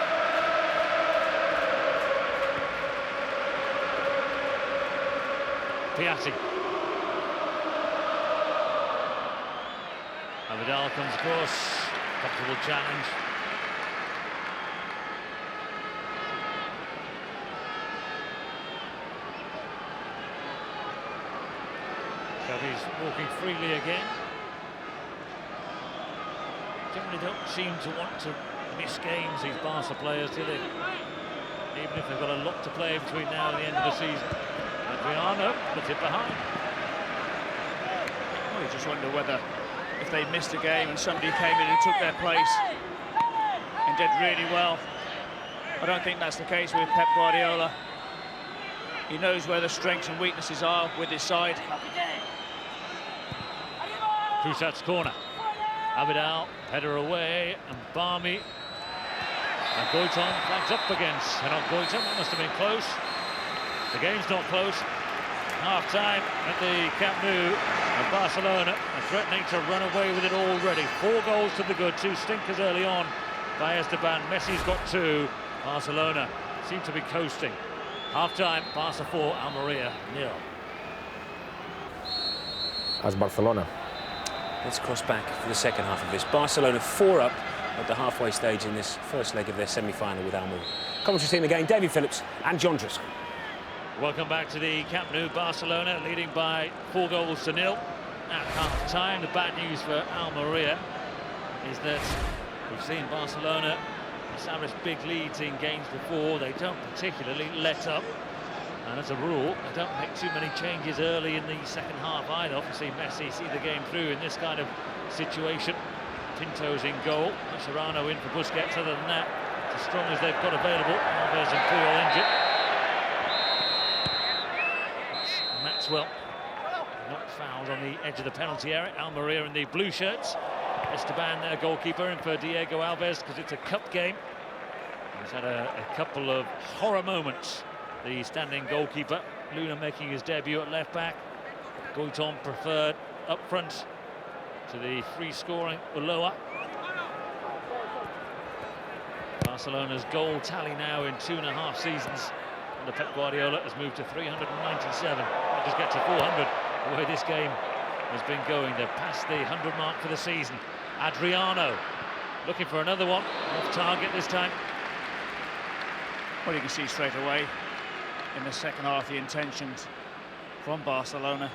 Piatti. Abidal comes across, comfortable challenge. Xavi's walking freely again. Generally don't seem to want to miss games, these Barca players, do they? Even if they've got a lot to play between now and the end of the season. Adriano puts it behind. Well, you just wonder whether, if they missed a game and somebody came in and took their place and did really well. I don't think that's the case with Pep Guardiola. He knows where the strengths and weaknesses are with his side. Crusat's corner. Abidal, header away, and Barmy. And Goitom flags up against Henok Goitom. That must have been close. The game's not close. Half-time at the Camp Nou, and Barcelona are threatening to run away with it already. 4 goals to the good, 2 stinkers early on by Esteban. Messi's got 2. Barcelona seem to be coasting. Half-time, Barca 4, Almeria 0. As Barcelona. Let's cross back for the second half of this. Barcelona 4 up at the halfway stage in this first leg of their semi-final with Almeria. Commentary team again, David Phillips and John Driscoll. Welcome back to the Camp Nou. Barcelona leading by 4 goals to 0 at half-time. The bad news for Almeria is that we've seen Barcelona establish big leads in games before. They don't particularly let up, and as a rule, they don't make too many changes early in the second half either. Obviously, Messi see the game through in this kind of situation. Pinto's in goal, Serrano in for Busquets. Other than that, it's as strong as they've got available. Alves and Puyol injured. Maxwell not fouled on the edge of the penalty area. Almeria in the blue shirts. Esteban, their goalkeeper, in for Diego Alves because it's a cup game. He's had a couple of horror moments. The standing goalkeeper, Luna making his debut at left-back. Goitom preferred up front to the free-scoring Ulloa. Barcelona's goal tally now in 2.5 seasons under Pep Guardiola has moved to 397. They'll just get to 400 the way this game has been going. They've passed the 100 mark for the season. Adriano looking for another one, off target this time. Well, you can see straight away in the second half the intentions from Barcelona.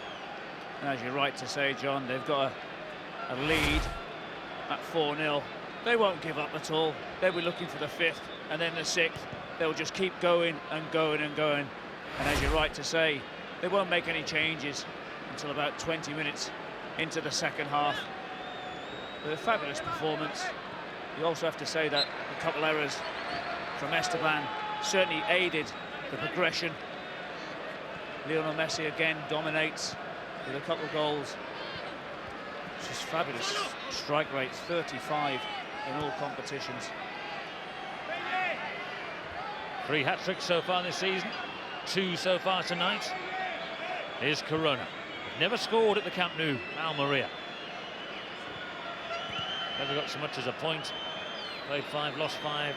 And as you're right to say, John, they've got a lead at 4-0. They won't give up at all. They'll be looking for the 5th and then the 6th. They'll just keep going and going and going. And as you're right to say, they won't make any changes until about 20 minutes into the second half. But a fabulous performance. You also have to say that a couple errors from Esteban certainly aided the progression. Lionel Messi again dominates with a couple of goals. Just fabulous strike rates, 35 in all competitions. 3 hat-tricks so far this season, 2 so far tonight. Here's Corona. Never scored at the Camp Nou, Almeria. Never got so much as a point. Played 5, lost 5.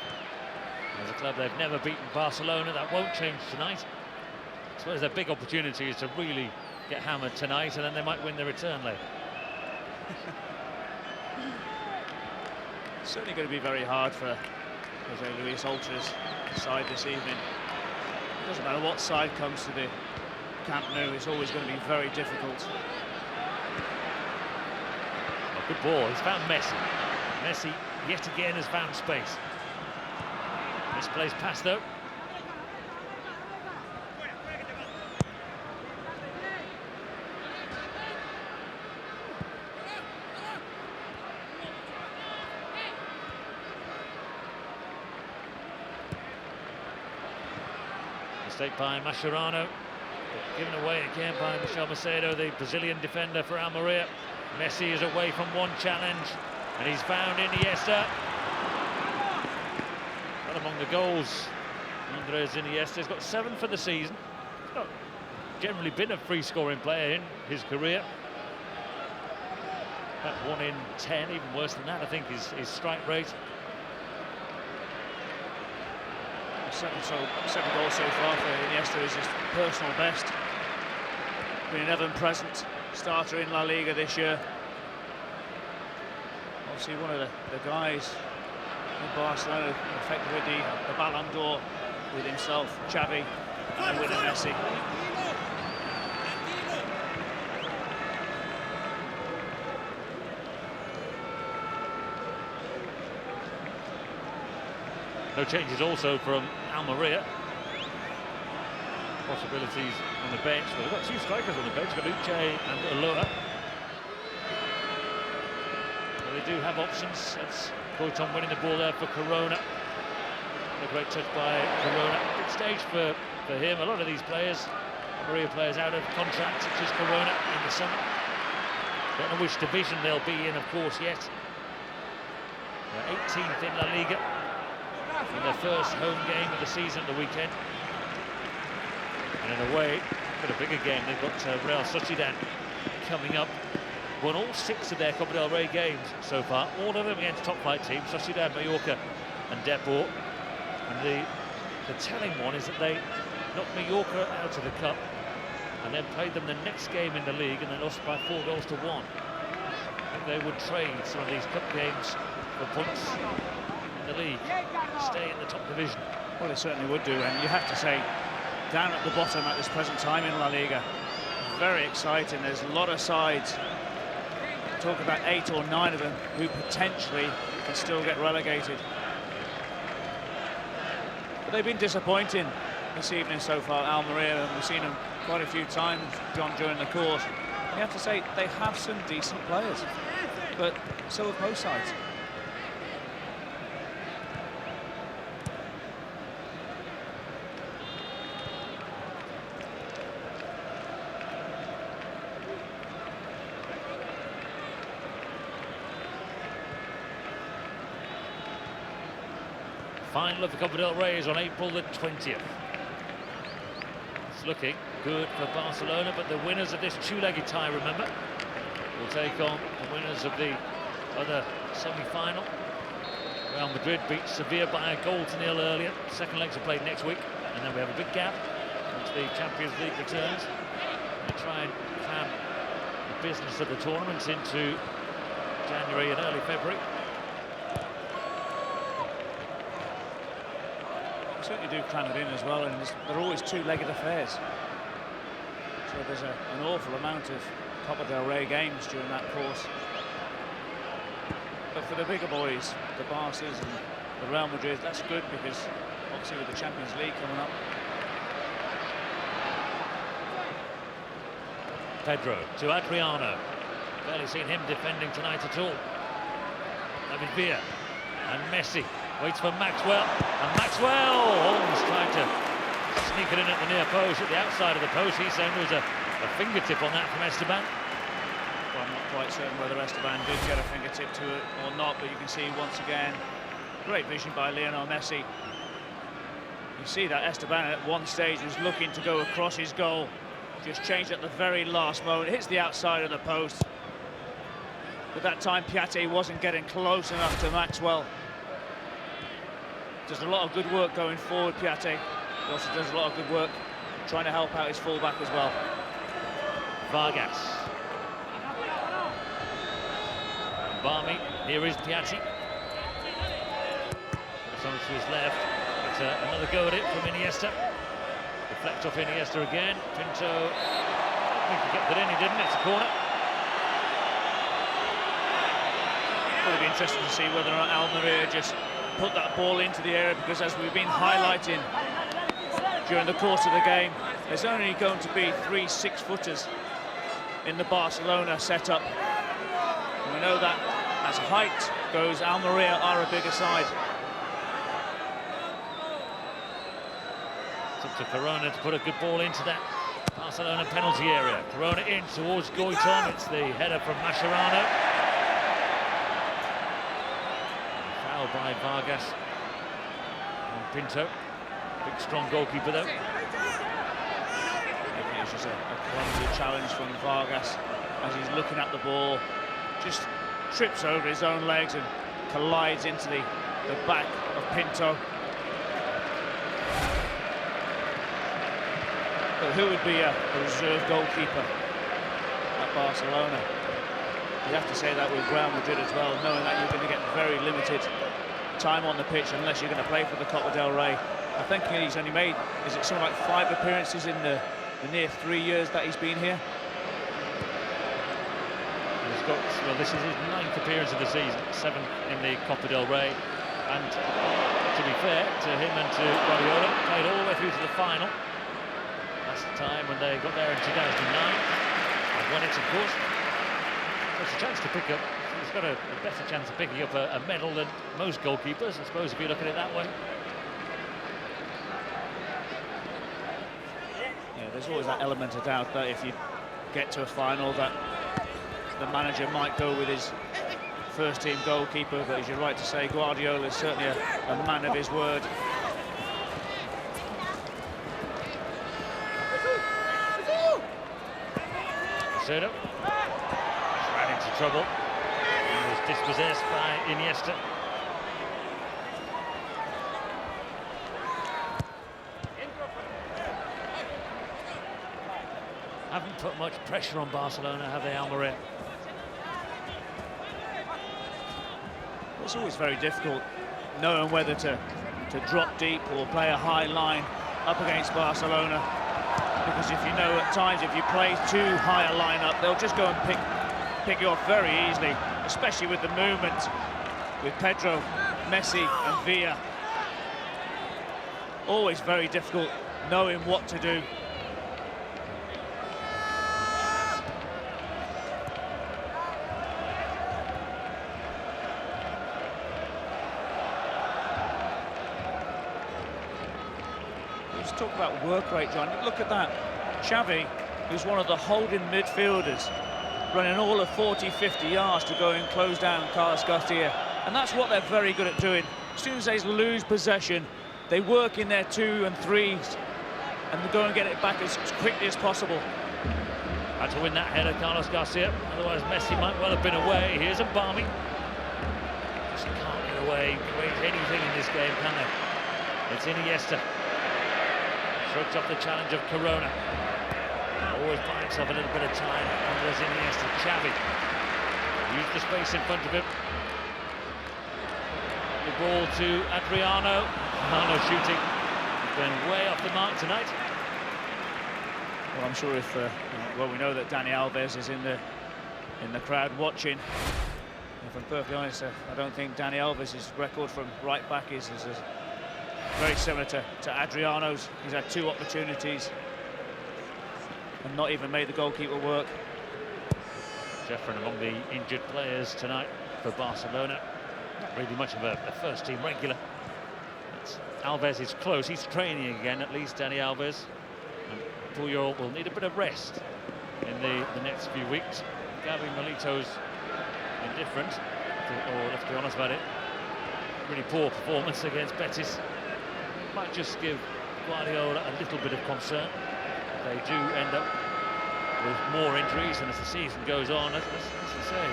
As a club, they've never beaten Barcelona. That won't change tonight. I suppose their big opportunity is to really get hammered tonight, and then they might win the return leg. Certainly going to be very hard for Jose Luis Ultra's side this evening. It doesn't matter what side comes to the Camp Nou, it's always going to be very difficult. Oh, good ball, he's found Messi. Messi, yet again, has found space. Misplaced pass, though. Mistake by Mascherano, given away again by Michel Macedo, the Brazilian defender for Almeria. Messi is away from one challenge, and he's found Iniesta. Not among the goals, Andres Iniesta's got 7 for the season. He's not generally been a free-scoring player in his career. About 1 in 10, even worse than that, I think, his strike rate. Seven goals so far for Iniesta is his personal best. Been an ever-present starter in La Liga this year. Obviously one of the guys in Barcelona affected with the Ballon d'Or with himself, Xavi, and with Messi. No changes also from Almeria. Possibilities on the bench. Well, they've got two strikers on the bench, Uche and Ulloa. Well, they do have options. That's Goitom winning the ball there for Corona. A great touch by Corona. Big stage for him. A lot of these players, Almeria players out of contract, such as Corona in the summer. Don't know which division they'll be in, of course, yet. They're 18th in La Liga. In their first home game of the season at the weekend. And in a way, a bit of bigger game. They've got Real Sociedad coming up. Won all 6 of their Copa del Rey games so far. All of them against top-flight teams, Sociedad, Mallorca and Depor. And the telling one is that they knocked Mallorca out of the cup and then played them the next game in the league and they lost by 4 goals to 1. I think they would trade some of these cup games for points in the league, stay in the top division. Well, they certainly would do, and you have to say, down at the bottom at this present time in La Liga, very exciting. There's a lot of sides. Talk about 8 or 9 of them who potentially can still get relegated. But they've been disappointing this evening so far, Almeria, and we've seen them quite a few times, John, during the course. You have to say, they have some decent players, but so have both sides. Final of the Copa del Rey is on April the 20th. It's looking good for Barcelona, but the winners of this two-legged tie, remember, will take on the winners of the other semi-final. Real Madrid beat Sevilla by 1-0 earlier. Second legs are played next week, and then we have a big gap once the Champions League returns. We try and cram the business of the tournament into January and early February. Certainly do cram it in as well, and they're always two-legged affairs. So there's an awful amount of Copa del Rey games during that course. But for the bigger boys, the Barças and the Real Madrid, that's good because obviously with the Champions League coming up. Pedro to Adriano. Barely seen him defending tonight at all. David Villa and Messi. Waits for Maxwell, and Maxwell almost trying to sneak it in at the near post, at the outside of the post. He's saying there was a fingertip on that from Esteban. Well, I'm not quite certain whether Esteban did get a fingertip to it or not, but you can see once again, great vision by Lionel Messi. You see that Esteban at one stage was looking to go across his goal, just changed at the very last moment, hits the outside of the post. But that time Piatti wasn't getting close enough to Maxwell. Does a lot of good work going forward, Piatti. He also does a lot of good work trying to help out his fullback as well. Vargas. Barmy, here is Piatti. It's on to his left. It's another go at it from Iniesta. Deflect off Iniesta again. Pinto, I think he kept it in, he didn't, it's a corner. It'll be interesting to see whether or not Almeria just put that ball into the area, because as we've been highlighting during the course of the game, there's only going to be 3 6-footers in the Barcelona setup. And we know that as height goes, Almeria are a bigger side. It's up to Corona to put a good ball into that Barcelona penalty area. Corona in towards Goitom. It's the header from Mascherano. By Vargas and Pinto. Big strong goalkeeper though. I think it's just a clumsy challenge from Vargas as he's looking at the ball, just trips over his own legs and collides into the back of Pinto. But who would be a reserve goalkeeper at Barcelona? You have to say that with Real Madrid as well, knowing that you're going to get very limited time on the pitch unless you're going to play for the Copa del Rey. I think he's only made, is it something like 5 appearances in the near 3 years that he's been here? He's got, well, this is his 9th appearance of the season, 7th in the Copa del Rey. And to be fair to him and to Guardiola, played all the way through to the final. That's the time when they got there in 2009. And won it, of course. It's a chance to pick up. He's got a better chance of picking up a medal than most goalkeepers, I suppose, if you look at it that way. Yeah, there's always that element of doubt that if you get to a final, that the manager might go with his first-team goalkeeper. But as you're right to say, Guardiola is certainly a man of his word. Zeno ran into trouble. He was dispossessed by Iniesta. Haven't put much pressure on Barcelona, have they, Almeria? It's always very difficult knowing whether to drop deep or play a high line up against Barcelona, because if you know at times if you play too high a line up, they'll just go and pick you off very easily, especially with the movement with Pedro, Messi and Villa. Always very difficult knowing what to do. Let's talk about work rate, John. Look at that. Xavi, who's one of the holding midfielders, running all of 40-50 yards to go and close down Carlos Garcia. And that's what they're very good at doing. As soon as they lose possession, they work in their 2 and 3s and they go and get it back as quickly as possible. Had to win that header, Carlos Garcia. Otherwise, Messi might well have been away. Here's Mbami. Just can't get away, create anything in this game, can they? It's Iniesta. Shrugs off the challenge of Corona. Always buying himself a little bit of time. And there's Iniesta. Xavi. Use the space in front of him. The ball to Adriano. Adriano shooting. He's been way off the mark tonight. Well, I'm sure if well, we know that Dani Alves is in the crowd watching. If I'm perfectly honest, I don't think Dani Alves' record from right back is very similar to Adriano's. He's had 2 opportunities and not even made the goalkeeper work. Jeffrey among the injured players tonight for Barcelona. Not really much of a first-team regular. But Alves is close. He's training again, at least, Dani Alves. And Puyol will need a bit of rest in the next few weeks. Gabi Milito's indifferent, or let's be honest about it, really poor performance against Betis. Might just give Guardiola a little bit of concern. They do end up with more injuries, and as the season goes on, as you say,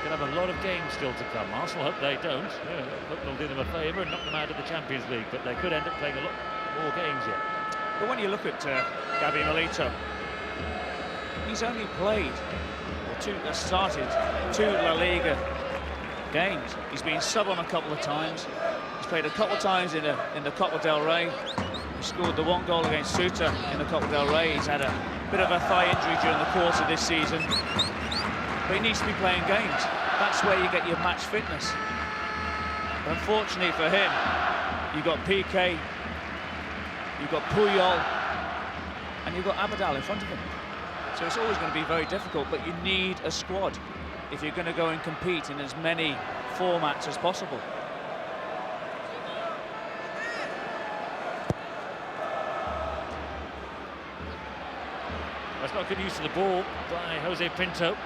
could have a lot of games still to come. Arsenal hope they don't. Yeah, hope they'll do them a favour and knock them out of the Champions League, but they could end up playing a lot more games yet. But when you look at Gabi Milito, he's only played, or started 2 La Liga games. He's been sub on a couple of times. He's played a couple of times in the Copa del Rey. He scored the 1 goal against Ceuta in the Copa del Rey. He's had a bit of a thigh injury during the course of this season. But he needs to be playing games. That's where you get your match fitness. But unfortunately for him, you've got Piqué, you've got Puyol, and you've got Abadal in front of him. So it's always going to be very difficult, but you need a squad if you're going to go and compete in as many formats as possible. That's not good use of the ball by Jose Pinto.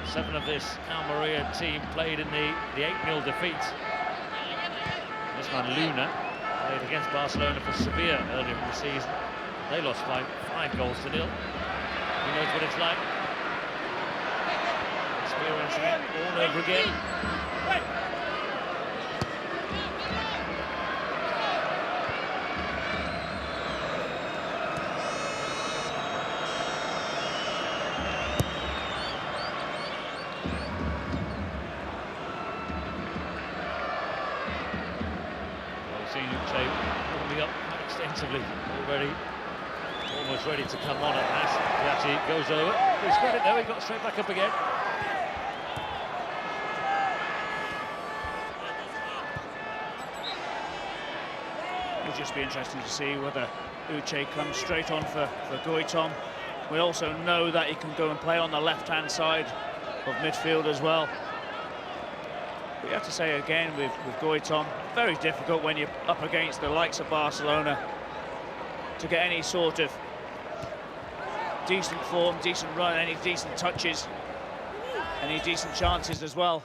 Seven of this Almeria team played in the 8-0 defeat. This man, Luna, played against Barcelona for Sevilla earlier in the season. They lost 5 goals to 0. He knows what it's like. Experiencing it all over again. defensively already almost ready to come on at that. Piatti goes over. To his credit though, he got straight back up again. It'll just be interesting to see whether Uche comes straight on for Goitom. We also know that he can go and play on the left-hand side of midfield as well. But you have to say again with Goitom, very difficult when you're up against the likes of Barcelona to get any sort of decent form, decent run, any decent touches, any decent chances as well.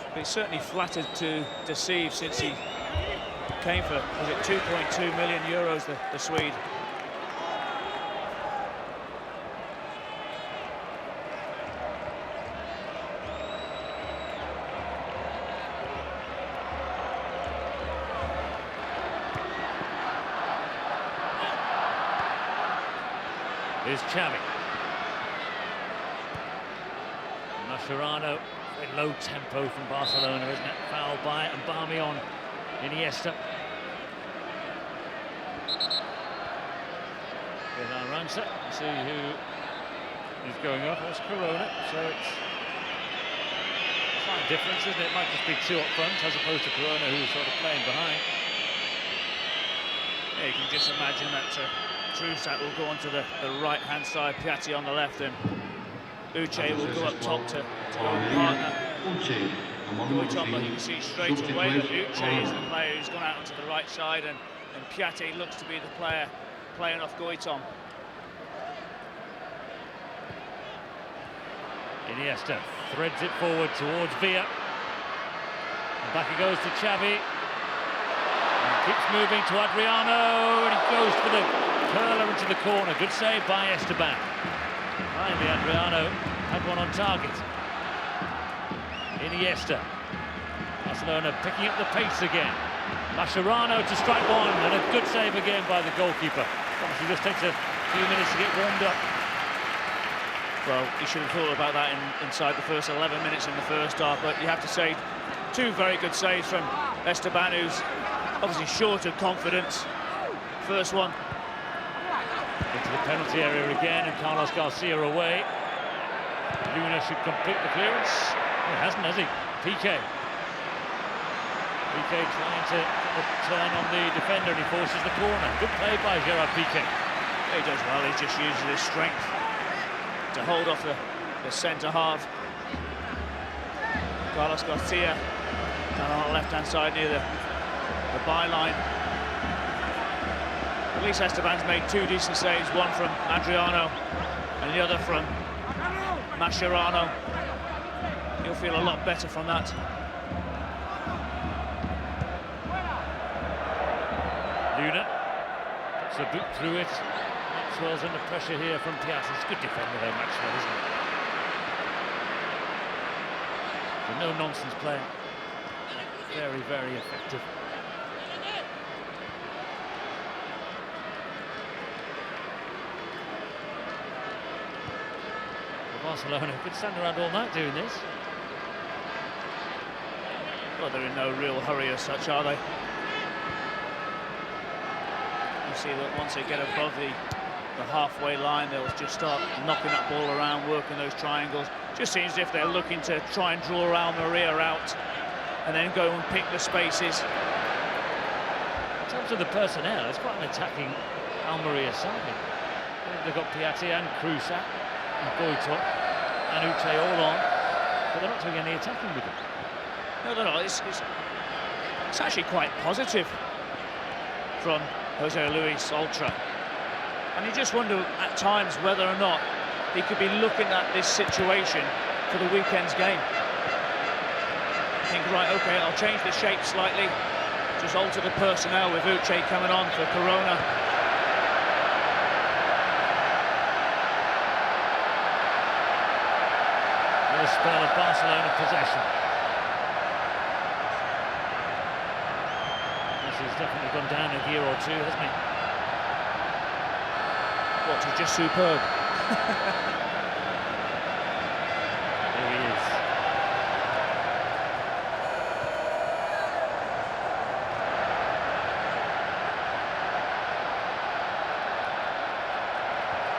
But he's certainly flattered to deceive since he came for, was it 2.2 million euros, the Swede. Here's Xavi. Mascherano, very low tempo from Barcelona, isn't it? Foul by Aubameyang. Iniesta. With Aranza. See who is going off. That's Corona. So it's a slight difference, isn't it? It might just be two up front as opposed to Corona, who's sort of playing behind. Yeah, you can just imagine that Trossard will go onto the right-hand side, Piatti on the left, and Uche will go up top to go and partner Goitom. But you can see straight away that Uche is the player who's gone out onto the right side, and Piatti looks to be the player playing off Goitom. Iniesta threads it forward towards Villa. And back it goes to Xavi. And keeps moving to Adriano, and he goes for the curler into the corner. Good save by Esteban. Finally, Adriano had one on target. Iniesta. Barcelona picking up the pace again. Mascherano to strike one, and a good save again by the goalkeeper. Obviously, just takes a few minutes to get warmed up. Well, he should have thought about that inside the first 11 minutes in the first half, but you have to say, two very good saves from Esteban, who's obviously short of confidence. First one. Into the penalty area again, and Carlos Garcia away. Luna should complete the clearance. He hasn't, has he? Piqué. Piqué trying to turn on the defender, and he forces the corner. Good play by Gerard Piqué. He does well, he just uses his strength to hold off the centre half. Carlos Garcia down on the left-hand side near the byline. At least Esteban's made two decent saves, one from Adriano and the other from Mascherano. He'll feel a lot better from that. Luna puts a boot through it. Maxwell's under pressure here from Piatti. It's a good defender though, Maxwell, isn't it? The no-nonsense player. Very, very effective. Barcelona could stand around all night doing this. Well, they're in no real hurry as such, are they? You see that once they get above the halfway line, they'll just start knocking that ball around, working those triangles. Just seems as if they're looking to try and draw Almeria out and then go and pick the spaces. In terms of the personnel, it's quite an attacking Almeria side. They've got Piatti and Trossard and Goitom and Uche all on, but they're not doing any attacking with them. No, they're not. It's actually quite positive from Jose Luis Oltra. And you just wonder at times whether or not he could be looking at this situation for the weekend's game. Think, right, okay, I'll change the shape slightly, just alter the personnel with Uche coming on for Corona. A spell of Barcelona possession. This has definitely gone down a gear or two, hasn't he? What, he's just superb. There he is.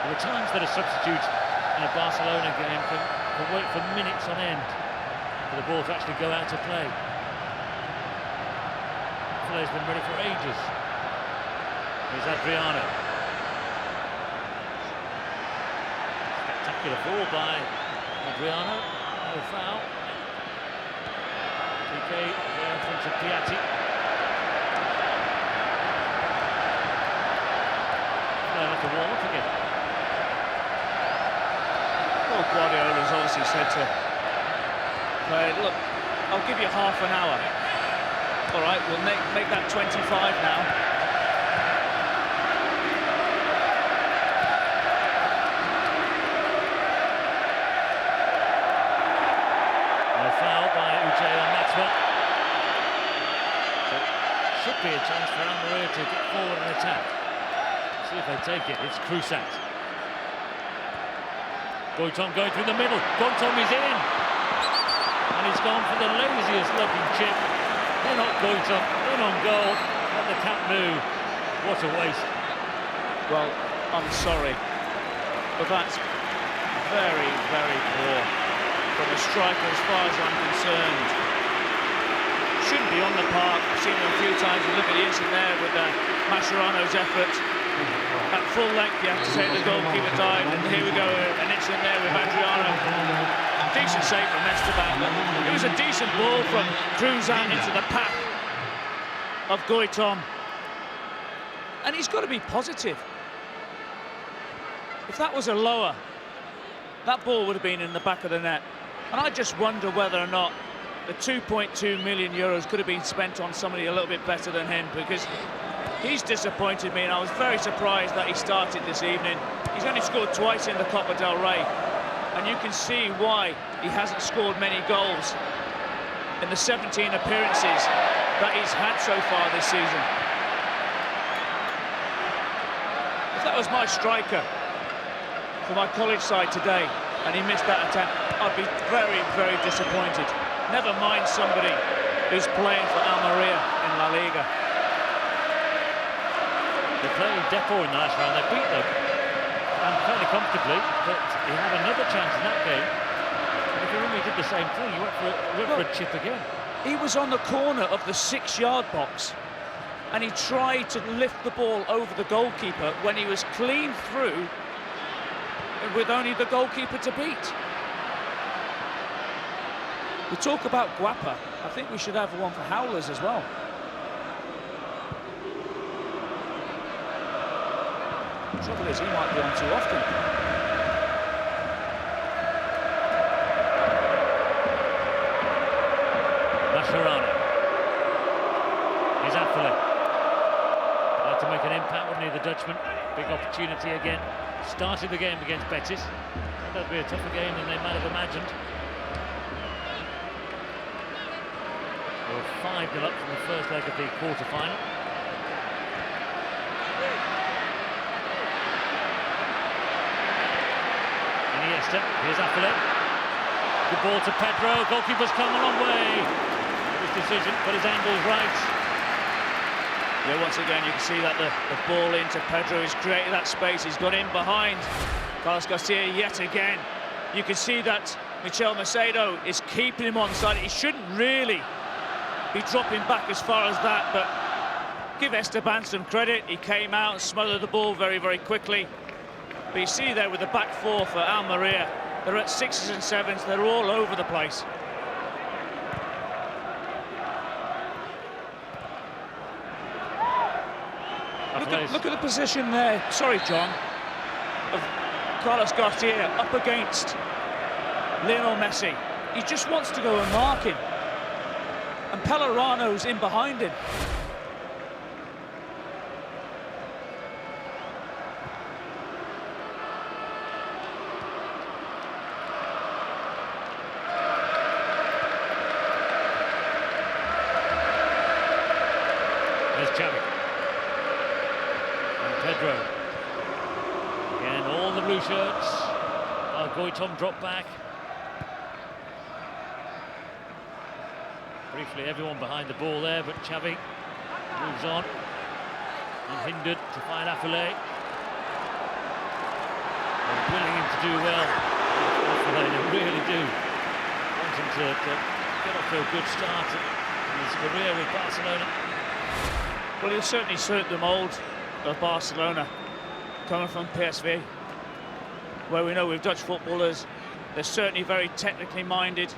There are times that a substitute in a Barcelona game can wait for minutes on end for the ball to actually go out to play. Play's been ready for ages. Here's Adriano. Spectacular ball by Adriano. No foul. PK there in front of Piatti. They'll have to warm up again. Well, Guardiola's obviously said to play, look, I'll give you half an hour. All right, we'll make that 25 now. No foul by Uche on Maxwell. So should be a chance for Almeria to get forward and attack. See if they take it. It's Crusat. Goitom going through the middle. Goitom is in. And he's gone for the laziest looking chip. They're not Goitom, in on goal at the Camp Nou. What a waste. Well, I'm sorry, but that's very, very poor from a striker as far as I'm concerned. Shouldn't be on the park. I've seen him a few times. You look at the incident there with Mascherano's effort. At full length, you have to say the goalkeeper dive, and here we go, an incident there with Adriano. Decent save from Esteban. It was a decent ball from Cruzan into the path of Goitom. And he's got to be positive. If that was a lower, that ball would have been in the back of the net. And I just wonder whether or not the 2.2 million euros could have been spent on somebody a little bit better than him, because he's disappointed me, and I was very surprised that he started this evening. He's only scored twice in the Copa del Rey, and you can see why he hasn't scored many goals in the 17 appearances that he's had so far this season. If that was my striker for my college side today, and he missed that attempt, I'd be very, very disappointed. Never mind somebody who's playing for Almeria in La Liga. They played Depor in the last round. They beat them fairly comfortably, but he had another chance in that game. And if he really did the same thing, he went for a chip again. He was on the corner of the 6-yard box, and he tried to lift the ball over the goalkeeper when he was clean through with only the goalkeeper to beat. We talk about Guapa. I think we should have one for howlers as well. The trouble is, he might be on too often. Mascherano. Here's Affle. Like to make an impact, wouldn't he, the Dutchman? Big opportunity again. Started the game against Betis. That'd be a tougher game than they might have imagined. They were 5-0 up from the first leg of the quarter-final. Iniesta, here's Affle. Good ball to Pedro. Goalkeeper's come a long way. His decision, but his angle's right. Yeah, once again, you can see that the ball into Pedro has created that space. He's got in behind Carlos Garcia yet again. You can see that Michel Macedo is keeping him on side. He shouldn't really be dropping back as far as that, but give Esteban some credit. He came out and smothered the ball very, very quickly. But you see there with the back four for Almeria, they're at 6s and 7s. They're all over the place. Look at the position there, sorry John, of Carlos Garcia up against Lionel Messi. He just wants to go and mark him. And Pellerano's in behind him. There's Xavi. Pedro. Again, all the blue shirts. Goitom dropped back. Briefly, everyone behind the ball there, but Xavi moves on. Unhindered to find Affle. They're willing him to do well. They really do want him to get off to a good start in his career with Barcelona. Well, he'll certainly suit the mould of Barcelona, coming from PSV, where we know with Dutch footballers, they're certainly very technically minded.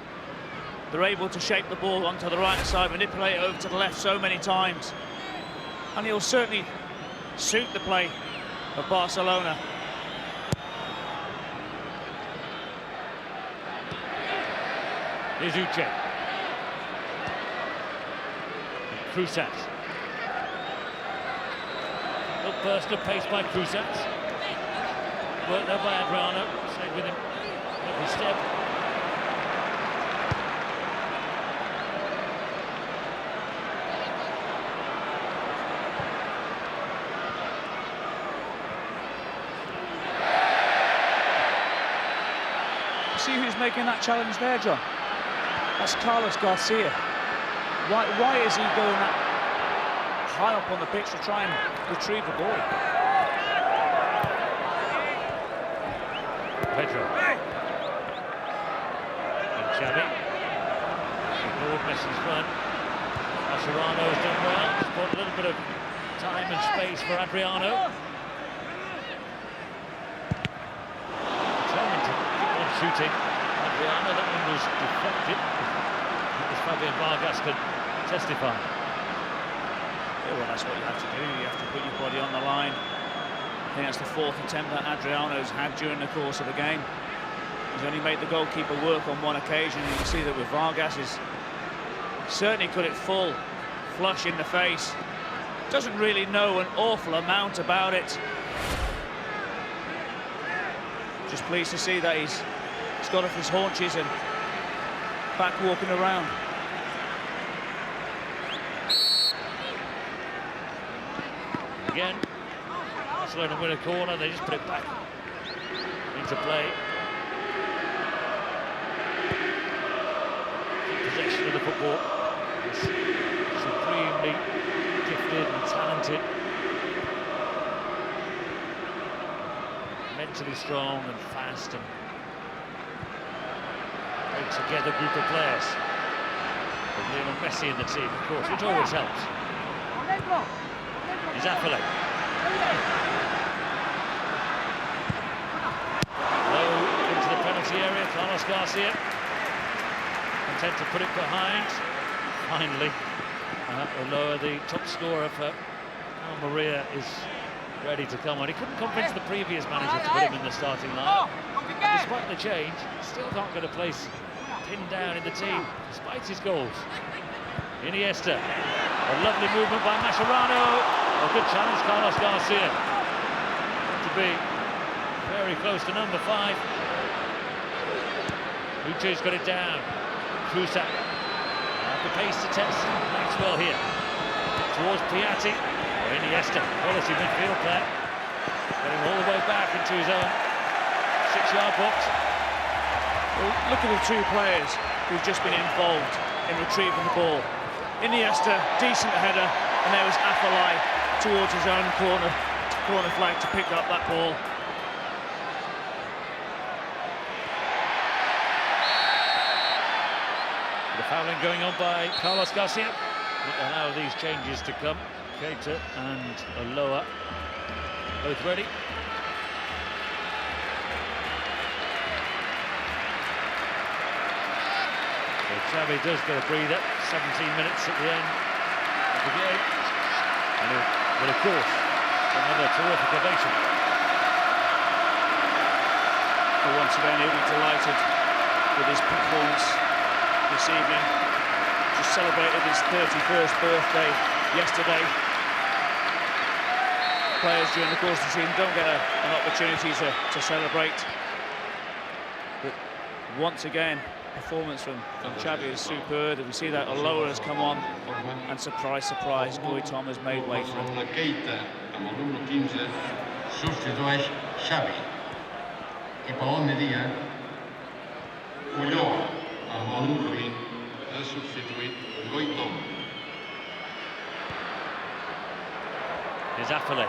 They're able to shape the ball onto the right side, manipulate it over to the left so many times. And he'll certainly suit the play of Barcelona. Here's Uche. Cruzat. Good burst of pace by Cruzat. Worked there by Adriano. Stayed with him every step. See who's making that challenge there, John? That's Carlos Garcia. Why is he going that high up on the pitch to try and retrieve the ball? Pedro. And Xavi. Ignored Messi's run. Mascherano has done well. He's bought a little bit of time and space for Adriano. Determined to keep on shooting. Adriano, that one was deflected. As Fabian Vargas could testify. Yeah, well, that's what you have to do. You have to put your body on the line. I think that's the fourth attempt that Adriano's had during the course of the game. He's only made the goalkeeper work on one occasion. You can see that with Vargas, he's certainly cut it full, flush in the face. Doesn't really know an awful amount about it. Just pleased to see that he's got off his haunches and back walking around. Again, Barcelona win a corner, they just put it back into play. Possession of the football. It's supremely gifted and talented. Mentally strong and fast and very together group of players. With Lionel Messi in the team, of course, which always helps. Is Affalay. Low into the penalty area, Carlos Garcia. Content to put it behind. Finally, Ulloa, the top scorer for Almeria, is ready to come on. He couldn't convince the previous manager to put him in the starting line. And despite the change, still can't get a place pinned down in the team, despite his goals. Iniesta. A lovely movement by Mascherano. A good challenge, Carlos Garcia. To be very close to number 5. Uche's got it down. Cruzat. The pace to test Maxwell here. Towards Piatti. Iniesta. Quality midfield there. Getting all the way back into his own 6-yard box. Well, look at the two players who've just been involved in retrieving the ball. Iniesta, decent header, and there was Affalay towards his own corner flag to pick up that ball. The fouling going on by Carlos Garcia. Not allow these changes to come. Keita and Ulloa both ready. So Xavi does get a breather. 17 minutes at the end of the game. And but of course, another terrific ovation. But once again, he'll be delighted with his performance this evening. Just celebrated his 31st birthday yesterday. Players during the course of the season don't get an opportunity to celebrate. But once again, performance from Xavi is superb. We see that Ulloa has come on, and surprise, surprise, Goitom has made way for him. Keita, amb el número 15, substitueix Xavi. I per l'Almeria, Ulloa, amb el número 20, ha substituït Goitom. Here's Affalay.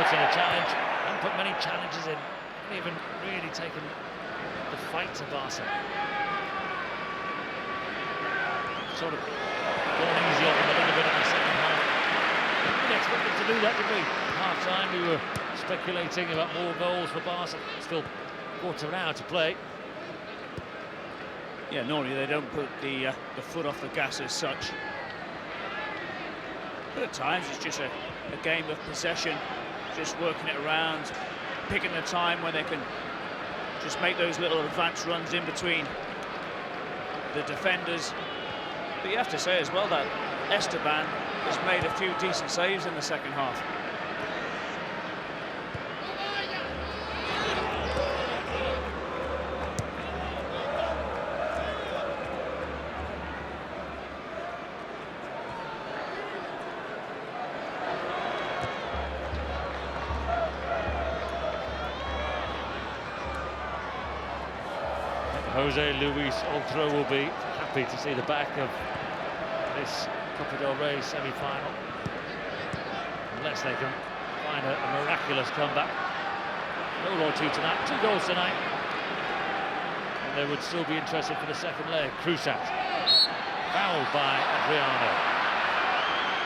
puts in a challenge. Haven't put many challenges in. Haven't even really taken the fight to Barca. Sort of gone easy on them a little bit in the second half. We didn't expect them to do that, did we? Half-time, we were speculating about more goals for Barca. Still quarter of an hour to play. Yeah, normally they don't put the foot off the gas as such. But at times it's just a game of possession, just working it around, picking the time when they can just make those little advance runs in between the defenders. But you have to say as well that Esteban has made a few decent saves in the second half. Jose Luis Oltra will be happy to see the back of this Copa del Rey semi-final, unless they can find a miraculous comeback. No loyalty tonight, 2 goals tonight, and they would still be interested for the second leg. Cruzat, fouled by Adriano.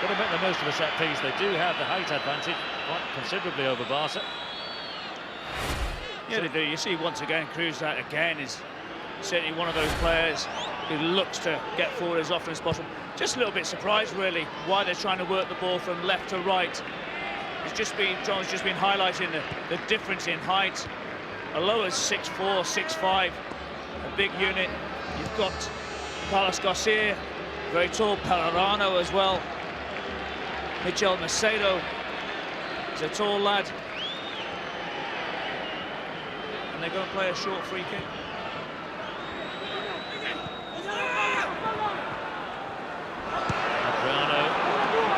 Got to make the most of a set piece. They do have the height advantage, quite considerably over Barca. Yeah, they do. You see once again, Cruzat again is certainly one of those players who looks to get forward as often as possible. Just a little bit surprised, really, why they're trying to work the ball from left to right. John's just been highlighting the difference in height. Aloa's 6'4", 6'5", a big unit. You've got Carlos Garcia, very tall, Pellerano as well. Michel Macedo is a tall lad. And they're going to play a short free kick.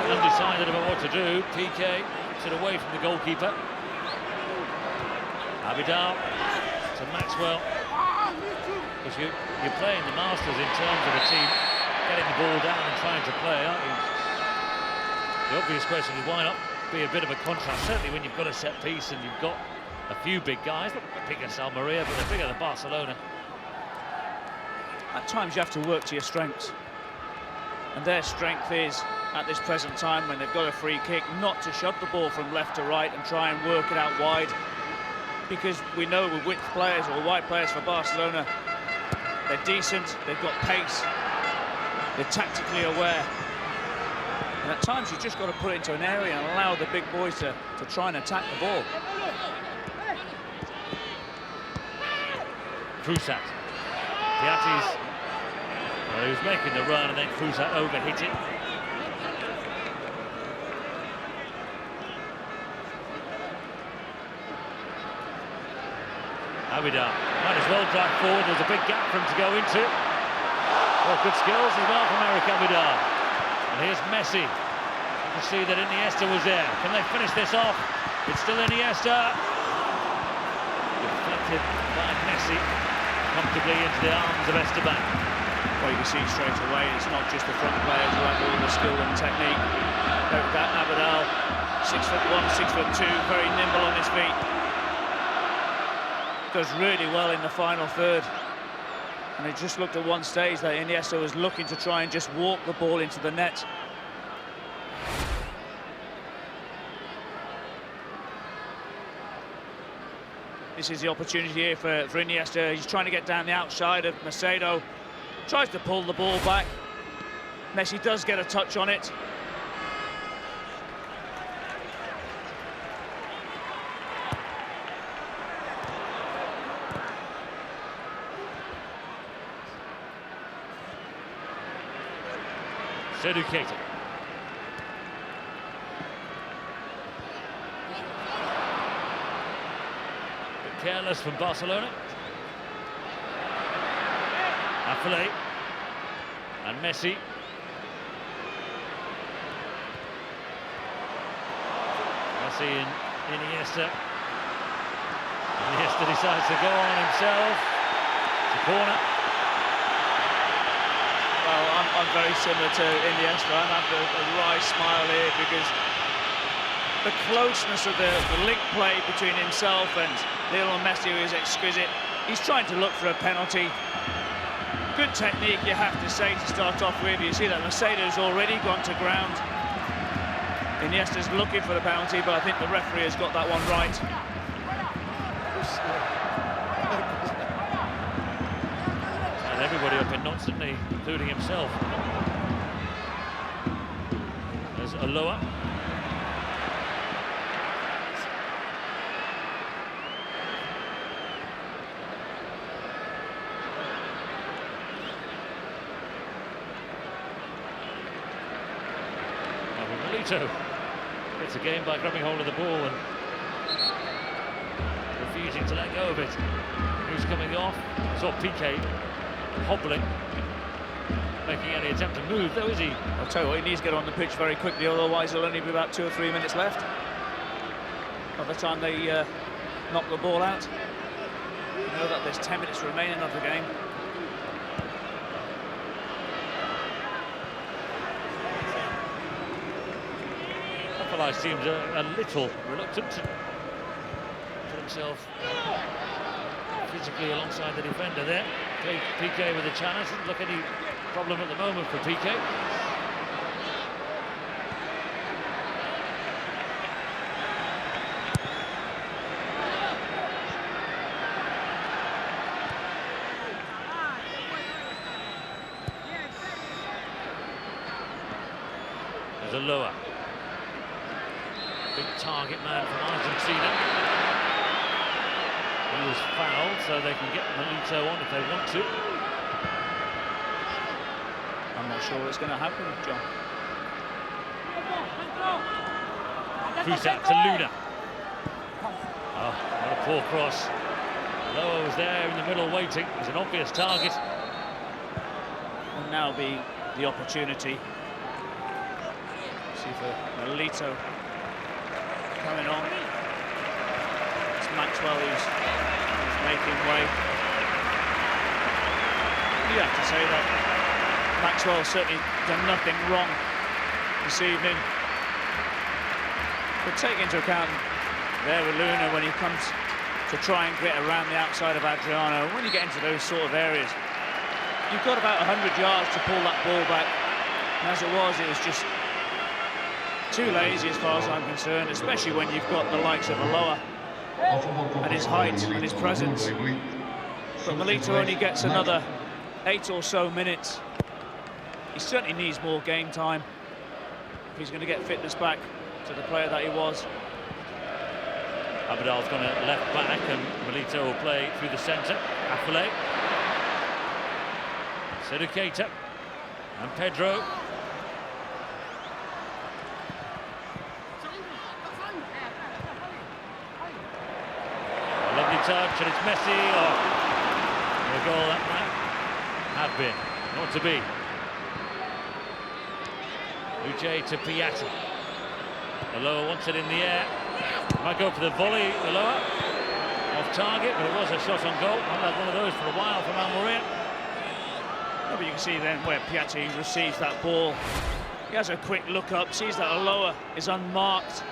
Undecided about what to do. PK puts it away from the goalkeeper. Abidal to Maxwell. Because you're playing the masters in terms of a team getting the ball down and trying to play, aren't you? The obvious question is why not be a bit of a contrast, certainly when you've got a set piece and you've got a few big guys, not bigger Almeria, but they're bigger than Barcelona. At times you have to work to your strengths. And their strength is, at this present time, when they've got a free kick, not to shove the ball from left to right and try and work it out wide. Because we know with width players or wide players for Barcelona, they're decent, they've got pace, they're tactically aware. And at times you've just got to put it into an area and allow the big boys to try and attack the ball. Cruzat. Piatti's, well, he was making the run and then Cruzat overhit it. Abidal might as well drive forward. There's a big gap for him to go into. Well, good skills as well from Eric Abidal. And here's Messi. You can see that Iniesta was there. Can they finish this off? It's still Iniesta. Deflected by Messi, comfortably into the arms of Esteban. Well, you can see straight away it's not just the front players who have all the skill and technique. Look at that, Abidal, 6'1", 6'2", very nimble on his feet. Does really well in the final third. And it just looked at one stage that Iniesta was looking to try and just walk the ball into the net. This is the opportunity here for Iniesta. He's trying to get down the outside of Macedo. Tries to pull the ball back. Messi does get a touch on it. Educated. Bit careless from Barcelona. Affalay and Messi. Messi and Iniesta. Iniesta decides to go on himself. It's a corner. Well, I'm very similar to Iniesta. I'm having a wry smile here because the closeness of the link play between himself and Lionel Messi, who is exquisite. He's trying to look for a penalty. Good technique, you have to say, to start off with. You see that Mercedes already gone to ground. Iniesta's looking for the penalty, but I think the referee has got that one right. And everybody up in knots, didn't he? Including himself. There's Aloha. Milito gets a game by grabbing hold of the ball and refusing to let go of it. Who's coming off? I saw Piqué hobbling, making any attempt to move, though, is he? I'll tell you what, he needs to get on the pitch very quickly, otherwise there'll only be about 2 or 3 minutes left by the time they knock the ball out. You know that there's 10 minutes remaining of the game. Seems a little reluctant to put himself physically alongside the defender there. Piqué with a challenge. Doesn't look any problem at the moment for Piqué. There's a lower. Big target man from Argentina. He was fouled, so they can get Milito on if they want to. I'm not sure what's going to happen, John. Fusak to Luna. Oh, what a poor cross. Loa was there in the middle waiting. It's an obvious target. Will now be the opportunity. See for Milito. Coming on. It's Maxwell who's making way. You have to say that Maxwell certainly done nothing wrong this evening. But take into account there with Luna when he comes to try and get around the outside of Adriano. When you get into those sort of areas, you've got about 100 yards to pull that ball back. And as it was just too lazy as far as I'm concerned, especially when you've got the likes of Aloha and his height and his presence. But Milito only gets another 8 or so minutes. He certainly needs more game time if he's going to get fitness back to the player that he was. Abidal's gone left back and Milito will play through the centre. Affile. Sedu Keita and Pedro. Lovely touch, and it's Messi. Oh, the goal that might have been, not to be. Uche to Piatti. Aloha wants it in the air. Might go for the volley, Aloha. Off target, but it was a shot on goal. I've had one of those for a while from Almeria. Yeah, but you can see then where Piatti receives that ball. He has a quick look up, sees that Aloha is unmarked.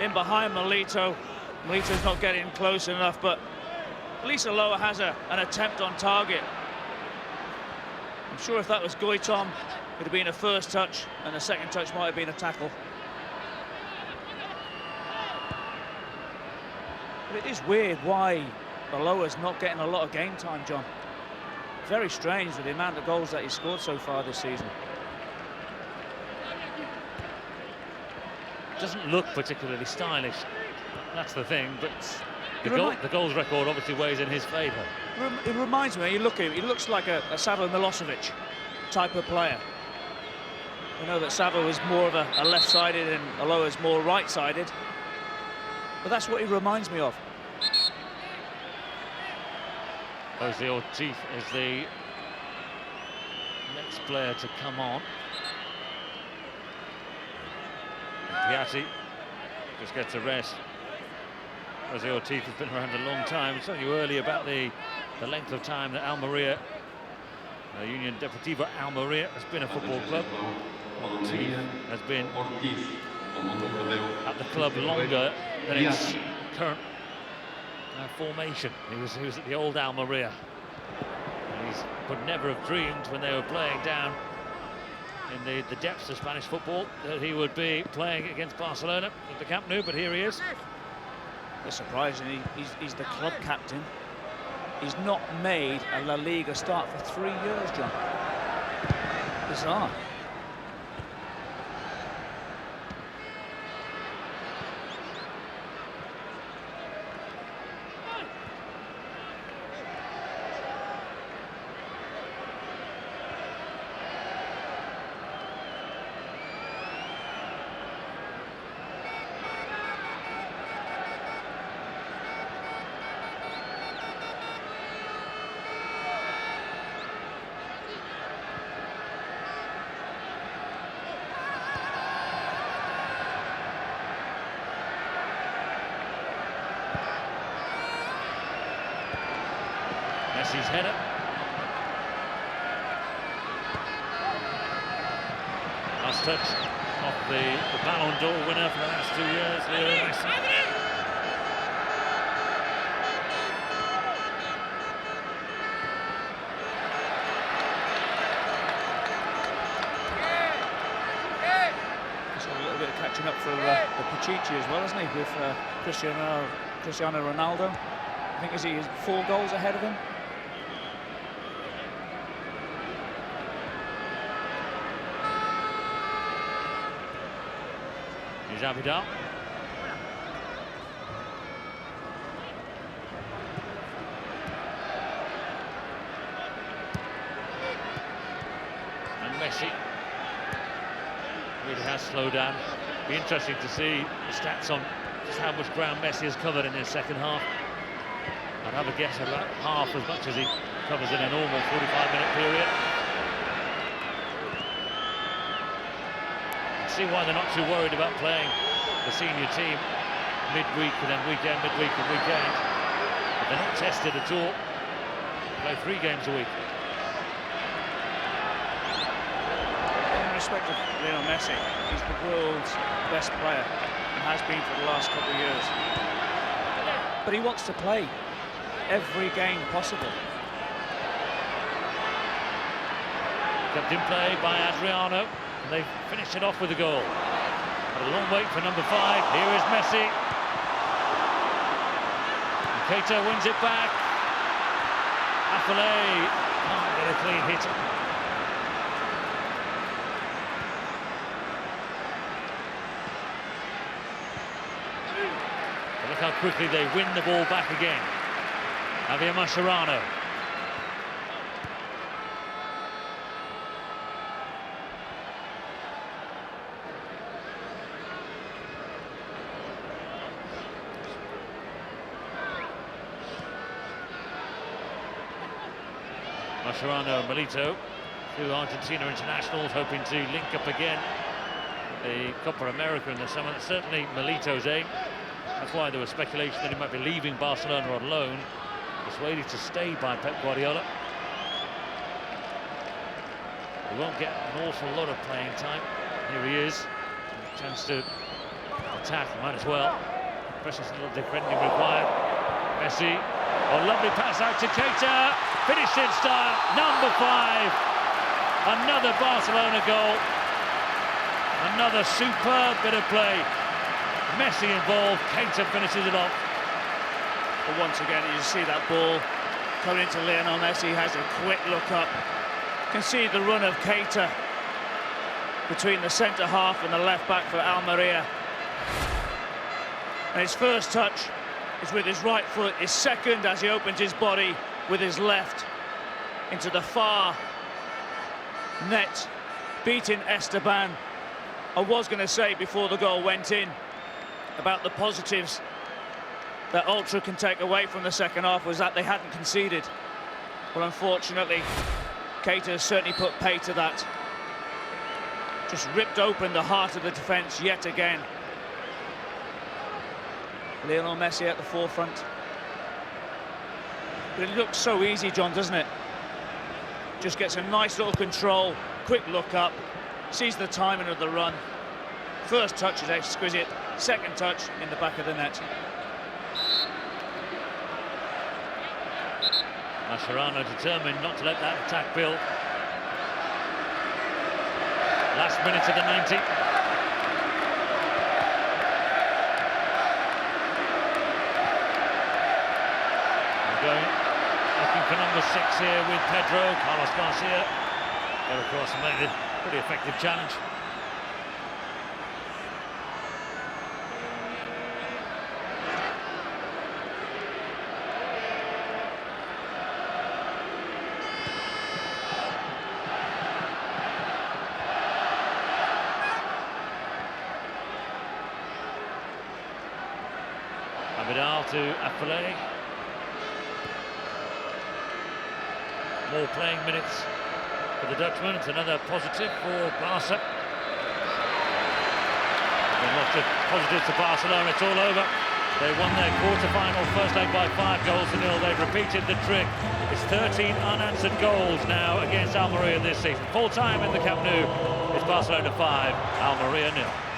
In behind Milito. Milito's not getting close enough, but at least Aloha has an attempt on target. I'm sure if that was Goitom, it would have been a first touch, and the second touch might have been a tackle. But it is weird why Aloha's not getting a lot of game time, John. Very strange with the amount of goals that he's scored so far this season. Doesn't look particularly stylish. That's the thing, but the goals record obviously weighs in his favour. It reminds me, you look at him, he looks like a Savo Milosevic type of player. We know that Savo is more of a left-sided and Aloha is more right-sided. But that's what he reminds me of. Jose Ortiz is the next player to come on. And Piatti just gets a rest. Jose Ortiz has been around a long time. I was telling you earlier about the length of time that Almeria, Union Deportiva Almeria, has been a football club. Ortiz has been at the club longer than its current formation. He was at the old Almeria. And he could never have dreamed when they were playing down in the depths of Spanish football that he would be playing against Barcelona at the Camp Nou, but here he is. It's surprising, he's the club captain. He's not made a La Liga start for 3 years, John. Bizarre. Messi's header. Last touch of the Ballon d'Or winner for the last 2 years, Lionel Messi. He's got a little bit of catching up for the Pichichi as well, hasn't he, with Cristiano Ronaldo. I think is 4 goals ahead of him. Here's Abidal. And Messi really has slowed down. Be interesting to see the stats on just how much ground Messi has covered in his second half. I'd have a guess about half as much as he covers in a normal 45-minute period. See why they're not too worried about playing the senior team midweek and then weekend, midweek and weekend. But they're not tested at all. They play 3 games a week. In respect of Lionel Messi, he's the world's best player and has been for the last couple of years. But he wants to play every game possible. Kept in play by Adriano. And they finished it off with a goal. But a long wait for number 5. Here is Messi. And Keita wins it back. Affalay can't get a clean hit. But look how quickly they win the ball back again. Javier Mascherano. Mascherano and Milito, 2 Argentina internationals hoping to link up again the Copa America in the summer. That's certainly Milito's aim. That's why there was speculation that he might be leaving Barcelona on loan, persuaded to stay by Pep Guardiola. He won't get an awful lot of playing time. Here he is, a chance to attack, might as well. Precious little defending required. Messi, a lovely pass out to Keita. Finished in style, number 5. Another Barcelona goal. Another superb bit of play. Messi involved, Keita finishes it off. But once again, you see that ball coming into Lionel Messi. He has a quick look up. You can see the run of Keita between the centre half and the left back for Almeria. And his first touch is with his right foot. His second, as he opens his body with his left into the far net, beating Esteban. I was going to say before the goal went in about the positives that Ultra can take away from the second half was that they hadn't conceded. Well, unfortunately, Keita has certainly put pay to that. Just ripped open the heart of the defence yet again. Lionel Messi at the forefront. But it looks so easy, John, doesn't it? Just gets a nice little control, quick look up, sees the timing of the run, First touch is exquisite, second touch in the back of the net. Mascherano determined not to let that attack build. Last minute of the 90. Looking for number 6 here with Pedro. Carlos Garcia got across and made a pretty effective challenge. Abidal to Affalay. More playing minutes for the Dutchman. It's another positive for Barca. There's lots of positives to Barcelona. It's all over. They won their quarter-final first leg by 5-0. They've repeated the trick. It's 13 unanswered goals now against Almeria this season. Full time in the Camp Nou. It's Barcelona 5, Almeria 0.